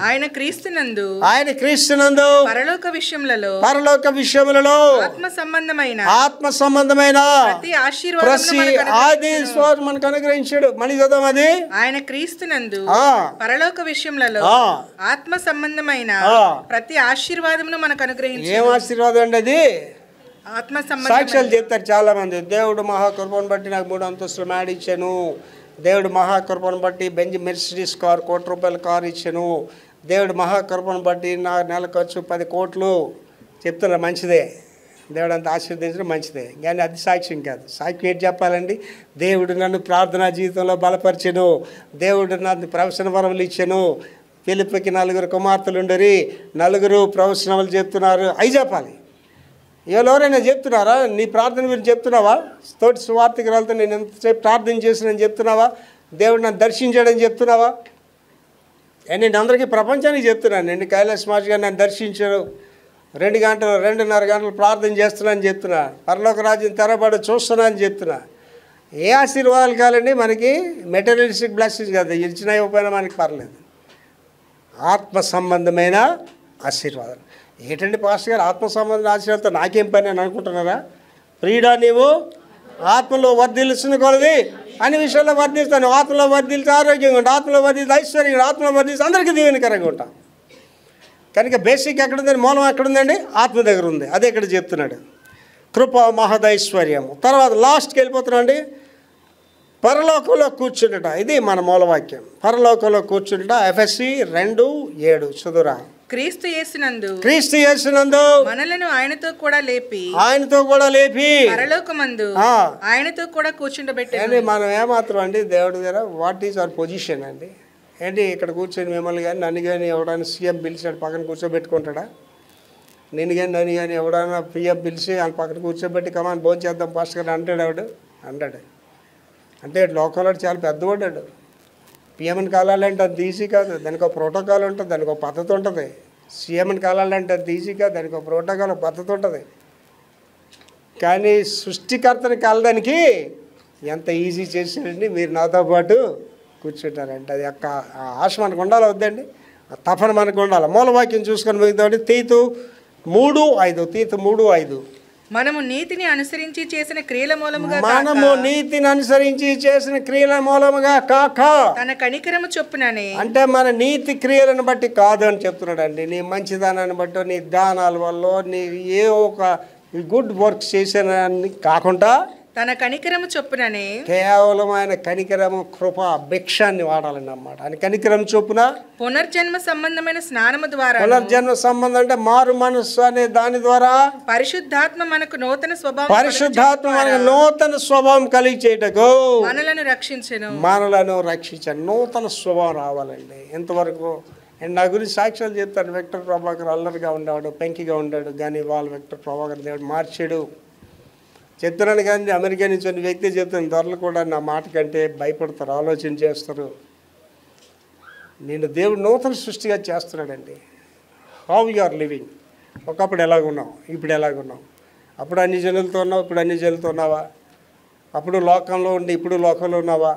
ఆయన క్రీస్తునందు పరలోక విషయములలో ఆత్మ సంబంధమైన ప్రతి ఆశీర్వాదం మనకు అనుగ్రహించాడు. మళ్ళీ చదువు అది. ఆయన క్రీస్తునందు పరలోక విషయములలో ఆత్మ సంబంధమైన ప్రతి ఆశీర్వాదమును మనకు అనుగ్రహించాడు. ఏం ఆశీర్వాదం అండి అది? ఆత్మ సాక్ష్యాలు చెప్తారు చాలా మంది. దేవుడు మహాకృపను బట్టి నాకు 3 అంతస్తులు మేడ ఇచ్చాను, దేవుడు మహాకృపను బట్టి బెంజ్ మెర్సిడీస్ కార్ ₹1 కోటి కారు ఇచ్చాను, దేవుడు మహాకృపను బట్టి నా నెల ఖర్చు 10 కోట్లు చెప్తున్నా, మంచిదే. దేవుడు అంత ఆశీర్వదించడం మంచిదే, కానీ అది సాక్ష్యం కాదు. సాక్ష్యం ఏంటి చెప్పాలండి? దేవుడు నన్ను ప్రార్థనా జీవితంలో బలపరిచెను, దేవుడు నన్ను ప్రవచన వరములు ఇచ్చాను, ఫిలిప్పికి 4 కుమార్తెలు ఉండరి, 4 ప్రవచనములు చెప్తున్నారు, అవి చెప్పాలి. ఎవరైనా చెప్తున్నారా? నీ ప్రార్థన గురించి చెప్తున్నావా? తోటి సువార్తకి వెళ్తే నేను ఎంతసేపు ప్రార్థన చేసినని చెప్తున్నావా? దేవుడు నన్ను దర్శించాడని చెప్తున్నావా? నేను అందరికీ ప్రపంచానికి చెప్తున్నాను, నేను కైలాస్ మాస్టర్ గారు నన్ను దర్శించాడు, 2.5 గంటలు ప్రార్థన చేస్తున్నానని చెప్తున్నా, పరలోక రాజ్యం తెరబడి చూస్తున్నా అని చెప్తున్నా. ఏ ఆశీర్వాదాలు కావాలండి మనకి? మెటీరియలిస్టిక్ బ్లెస్సింగ్స్ కదా, ఇచ్చినా ఇవ్వకపోయినా మనకి పర్లేదు. ఆత్మ సంబంధమైన ఆశీర్వాదాలు ఏంటండి పాస్టర్ గారు? ఆత్మ సంబంధమైన ఆశీర్వాదంతో నాకేం పని అని అనుకుంటున్నారా? ప్రియుడా, నీవు ఆత్మలో వర్ధిల్లుతున్న కొలది అన్ని విషయాల్లో వర్ధిస్తాను. ఆత్మలో వర్ధిల్లితే ఆరోగ్యంగా ఉంటా, ఆత్మలో వర్ధిల్లితే ఐశ్వర్యంగా, ఆత్మలో వర్ధిల్లితే అందరికీ దీవెనకరంగా ఉంటాం. కనుక బేసిక్ ఎక్కడుందండి? మూలం ఎక్కడుందండి? ఆత్మ దగ్గర ఉంది. అదే ఇక్కడ చెప్తున్నాడు, కృప మహదైశ్వర్యము. తర్వాత లాస్ట్కి వెళ్ళిపోతున్నాండి, పరలోకంలో కూర్చుండట. ఇది మన మూలవాక్యం, పరలోకంలో కూర్చుండట. ఎఫెసీ 2:7 చదువురా. క్రీస్తు యేసునందు మనలను ఆయనతో కూడా లేపి పరలోకమందు ఆయనతో కూడా కూర్చుండబెట్టాడు. మనం ఏమాత్రం అండి దేవుడి దగ్గర వాట్ ఈజ్ అవర్ పొజిషన్ అండి? ఏంటి ఇక్కడ కూర్చొని మిమ్మల్ని కానీ నన్ను కానీ ఎవడైనా సీఎం పిలిచాడు పక్కన కూర్చోబెట్టుకుంటాడా? నేను కానీ నన్ను కానీ ఎవడైనా పిఎం పిలిచి ఆయన పక్కన కూర్చోబెట్టి కమాన్ భోజనం చేద్దాం పాస్టర్ గారు అంటాడు ఎవడు? అంటాడు. అంటే లోకంలో చాలా పెద్దవాడాడు. పిఎంని కాలాలంటే అది ఈజీ కాదు, దానికి ఒక ప్రోటోకాల్ ఉంటుంది, దానికి ఒక పద్ధతి ఉంటుంది. సీఎంని కాలాలంటే అది ఈజీ కాదు, దానికి ఒక ప్రోటోకాల్, ఒక పద్ధతి ఉంటుంది. కానీ సృష్టికర్తని కాలడానికి ఎంత ఈజీ చేసాడండి. మీరు నాతో పాటు కూర్చుంటారంటే అది యొక్క ఆశ మనకు ఉండాలి వద్దండి, తపన మనకు ఉండాలి. మూలవాక్యం చూసుకొని మిగతా తీతు 3:5 మనము నీతిని అనుసరించి చేసిన క్రియల మూలముగా కాక తన కనికరము చొప్పుననే, అంటే మన నీతి క్రియలను బట్టి కాదు అని చెప్తున్నాడండి. నీ మంచిదానాన్ని బట్టి, నీ దానాల వల్ల, నీ ఏ ఒక గుడ్ వర్క్స్ చేసేదాన్ని కాకుండా తన కనికరము చొప్పుననే, కేవలం ఆయన కనికరము, కృప, భిక్షాన్ని వాడాలని అన్నమాట. ఆయన కనికరం చొప్పున పునర్జన్మ సంబంధమైన స్నానము ద్వారా, పునర్జన్మ సంబంధం అంటే మారు మనస్సు అనే దాని ద్వారా పరిశుద్ధాత్మ మనకు నూతన స్వభావం కలిగి చేయటకు మనలను రక్షించెను. నూతన స్వభావం రావాలండి. ఎంతవరకు నా గురించి సాక్ష్యాలు చెప్తాను. విక్టర్ ప్రభాకర్ అల్లరిగా ఉండేవాడు, పెంకిగా ఉండాడు, కానీ వాళ్ళు విక్టర్ ప్రభాకర్ దేవుడు మార్చాడు చెప్తున్నాను. కానీ అమెరికా నుంచి ఉన్న వ్యక్తి చెప్తాను, ధరలు కూడా నా మాట కంటే భయపడతారు, ఆలోచన చేస్తారు. నేను దేవుడు నూతన సృష్టిగా చేస్తున్నాడండి. How you are living? ఒకప్పుడు ఎలాగున్నావు, ఇప్పుడు ఎలాగున్నావు? అప్పుడు అన్ని జనులతో ఉన్నావు, ఇప్పుడు అన్ని జనులతో ఉన్నావా? అప్పుడు లోకంలో ఉండి ఇప్పుడు లోకంలో ఉన్నావా?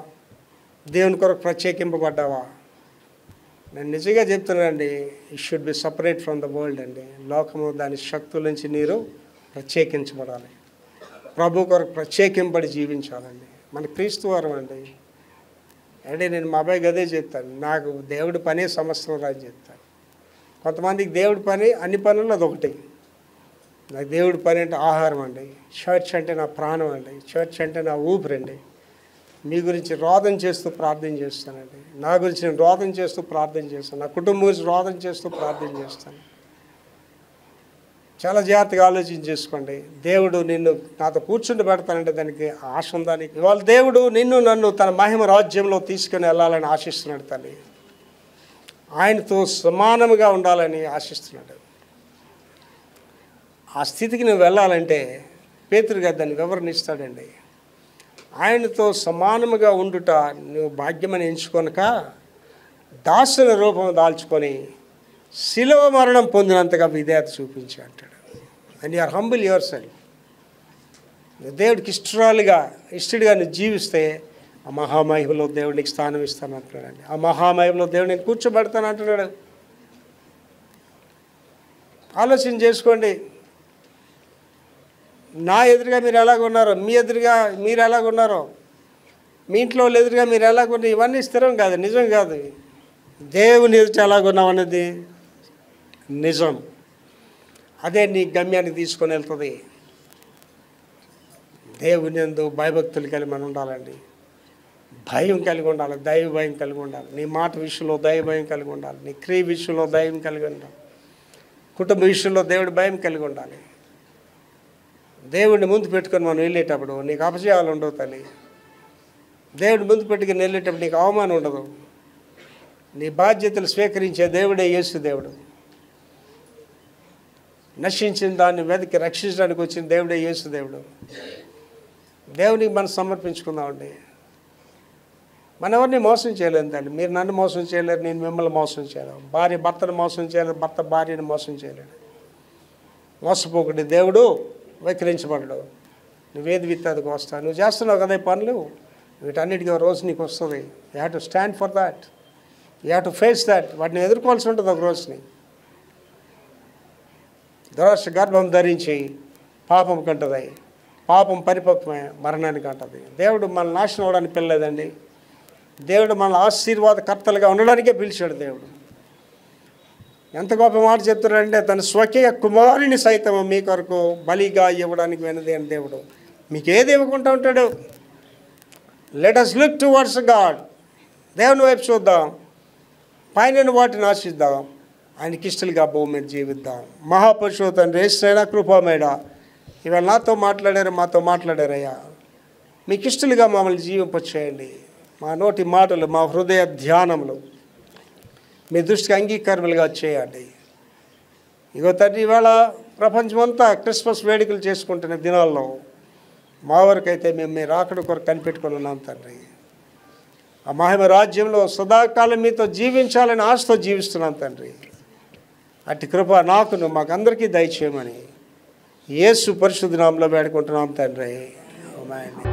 దేవుని కొరకు ప్రత్యేకింపబడ్డావా? నేను నిజంగా చెప్తున్నానండి, you should be separate from the world అండి. లోకము దాని శక్తుల నుంచి మీరు ప్రత్యేకించబడాలి, ప్రభు కొరకు ప్రత్యేకింపడి జీవించాలండి. మన క్రీస్తు వారం అండి. అంటే నేను మా అబ్బాయికి అదే చెప్తాను, నాకు దేవుడి పనే సమస్తం రాని చెప్తాను. కొంతమందికి దేవుడి పని అన్ని పనుల్లో అదొకటి. నాకు దేవుడి పని అంటే ఆహారం అండి, చర్చ్ అంటే నా ప్రాణం అండి, చర్చ్ అంటే నా ఊపిరండి. మీ గురించి రోదన చేస్తూ ప్రార్థన చేస్తానండి, నా గురించి నేను రోదన చేస్తూ ప్రార్థన చేస్తాను, నా కుటుంబం గురించి రోదన చేస్తూ ప్రార్థన చేస్తాను. చాలా జాగ్రత్తగా ఆలోచన చేసుకోండి. దేవుడు నిన్ను నాతో కూర్చుండి పెడతానంటే దానికి ఆశ ఉందని. ఇవాళ దేవుడు నిన్ను నన్ను తన మహిమ రాజ్యంలో తీసుకుని వెళ్ళాలని ఆశిస్తున్నాడు తల్లి. ఆయనతో సమానముగా ఉండాలని ఆశిస్తున్నాడు. ఆ స్థితికి నువ్వు వెళ్ళాలంటే పేతురు గారు దాన్ని వివరణిస్తాడండి. ఆయనతో సమానముగా ఉండుట నువ్వు భాగ్యమని ఎంచుకొనక దాసుల రూపం దాల్చుకొని శిలువ మరణం పొందినంతగా విధేయత చూపించి అంటాడు. And you're humble yourself. దేవుడికి ఇష్టడుగా నువ్వు జీవిస్తే ఆ మహామహిమలో దేవుడికి స్థానం ఇస్తాను అంటున్నాడండి. ఆ మహామహిమలో దేవుడు నేను కూర్చోబెడతాను అంటున్నాడు. ఆలోచన చేసుకోండి. నా ఎదురుగా మీరు ఎలాగున్నారో, మీ ఎదురుగా మీరు ఎలాగున్నారో, మీ ఇంట్లో వాళ్ళ ఎదురుగా మీరు ఎలాగున్నారు, ఇవన్నీ స్థిరం కాదు, నిజం కాదు. దేవుని ఎదుట ఎలాగున్నావు అనేది నిజం. అదే నీ గమ్యానికి తీసుకొని వెళ్తుంది. దేవుని యందు భయభక్తులు కలిగి మనం ఉండాలండి. భయం కలిగి ఉండాలి, దైవ భయం కలిగి ఉండాలి. నీ మాట విషయంలో దైవ భయం కలిగి ఉండాలి, నీ క్రియ విషయంలో దైవం కలిగి ఉండాలి, కుటుంబ విషయంలో దేవుడి భయం కలిగి ఉండాలి. దేవుడిని ముందు పెట్టుకొని మనం వెళ్ళేటప్పుడు నీకు అపజయాలు ఉండవు తల్లి. దేవుడిని ముందు పెట్టుకుని వెళ్ళేటప్పుడు నీకు అవమానం ఉండదు. నీ బాధ్యతలు స్వీకరించే దేవుడే యేసు దేవుడు. నశించిన దాన్ని వెతికి రక్షించడానికి వచ్చిన దేవుడే యేసు దేవుడు. దేవునికి మనం సమర్పించుకుందామండి. మన ఎవరిని మోసం చేయలేము తల్లి. మీరు నన్ను మోసం చేయలేరు, నేను మిమ్మల్ని మోసం చేయలేము. భార్య భర్తను మోసం చేయలేరు, భర్త భార్యను మోసం చేయలేడు. మోసపోకుండా దేవుడు వైఖరించబడ్డాడు. నువ్వేది విత్తేది వస్తా. నువ్వు చేస్తున్నావు కదా ఈ పనులు, వీటన్నిటికీ రోజు నీకు వస్తుంది. You have to stand for that, you have to face that. వాటిని ఎదుర్కోవాల్సి ఉంటుంది ఒక రోజుని. దురాశ గర్భం ధరించి పాపం కంటది, పాపం పరిపక్వమే మరణానికి అంటది. దేవుడు మనల్ని నాశనం అవ్వడానికి పిల్లలేదండి. దేవుడు మనల్ని ఆశీర్వాదకర్తలుగా ఉండడానికే పిలిచాడు. దేవుడు ఎంత గొప్ప మాట చెప్తున్నాడంటే, తన స్వకీయ కుమారుని సైతం మీ కొరకు బలిగా ఇవ్వడానికి వినది అని దేవుడు. మీకు ఏది ఇవ్వకుండా ఉంటాడు? Let us look towards God. దేవుని వైపు చూద్దాం, పైన వాటిని ఆశిద్దాం, ఆయనకి ఇష్టలుగా భూమి మీద జీవిద్దాం. మహాపురుషోత్తమ రేసైనా కృపామేడ ఇవాళ నాతో మాట్లాడారు, మాతో మాట్లాడారయ్యా. మీకు ఇష్టలుగా మమ్మల్ని జీవింపచేయండి. మా నోటి మాటలు, మా హృదయ ధ్యానములు మీ దృష్టికి అంగీకారములుగా చేయండి. ఇగో తండ్రి, ఇవాళ ప్రపంచమంతా క్రిస్మస్ వేడుకలు చేసుకుంటున్న దినాల్లో మా వరకైతే మేము మీ రాకడ కొరకు కనిపెట్టుకొని ఉన్నాం తండ్రి. ఆ మహిమ రాజ్యంలో సదాకాలం మీతో జీవించాలని ఆశతో జీవిస్తున్నాం తండ్రి. అట్టి కృప నాకును మాకందరికీ దయచేయమని యేసు పరిశుద్ధ నామములో వేడుకుంటున్నాం తండ్రి. ఆమేన్.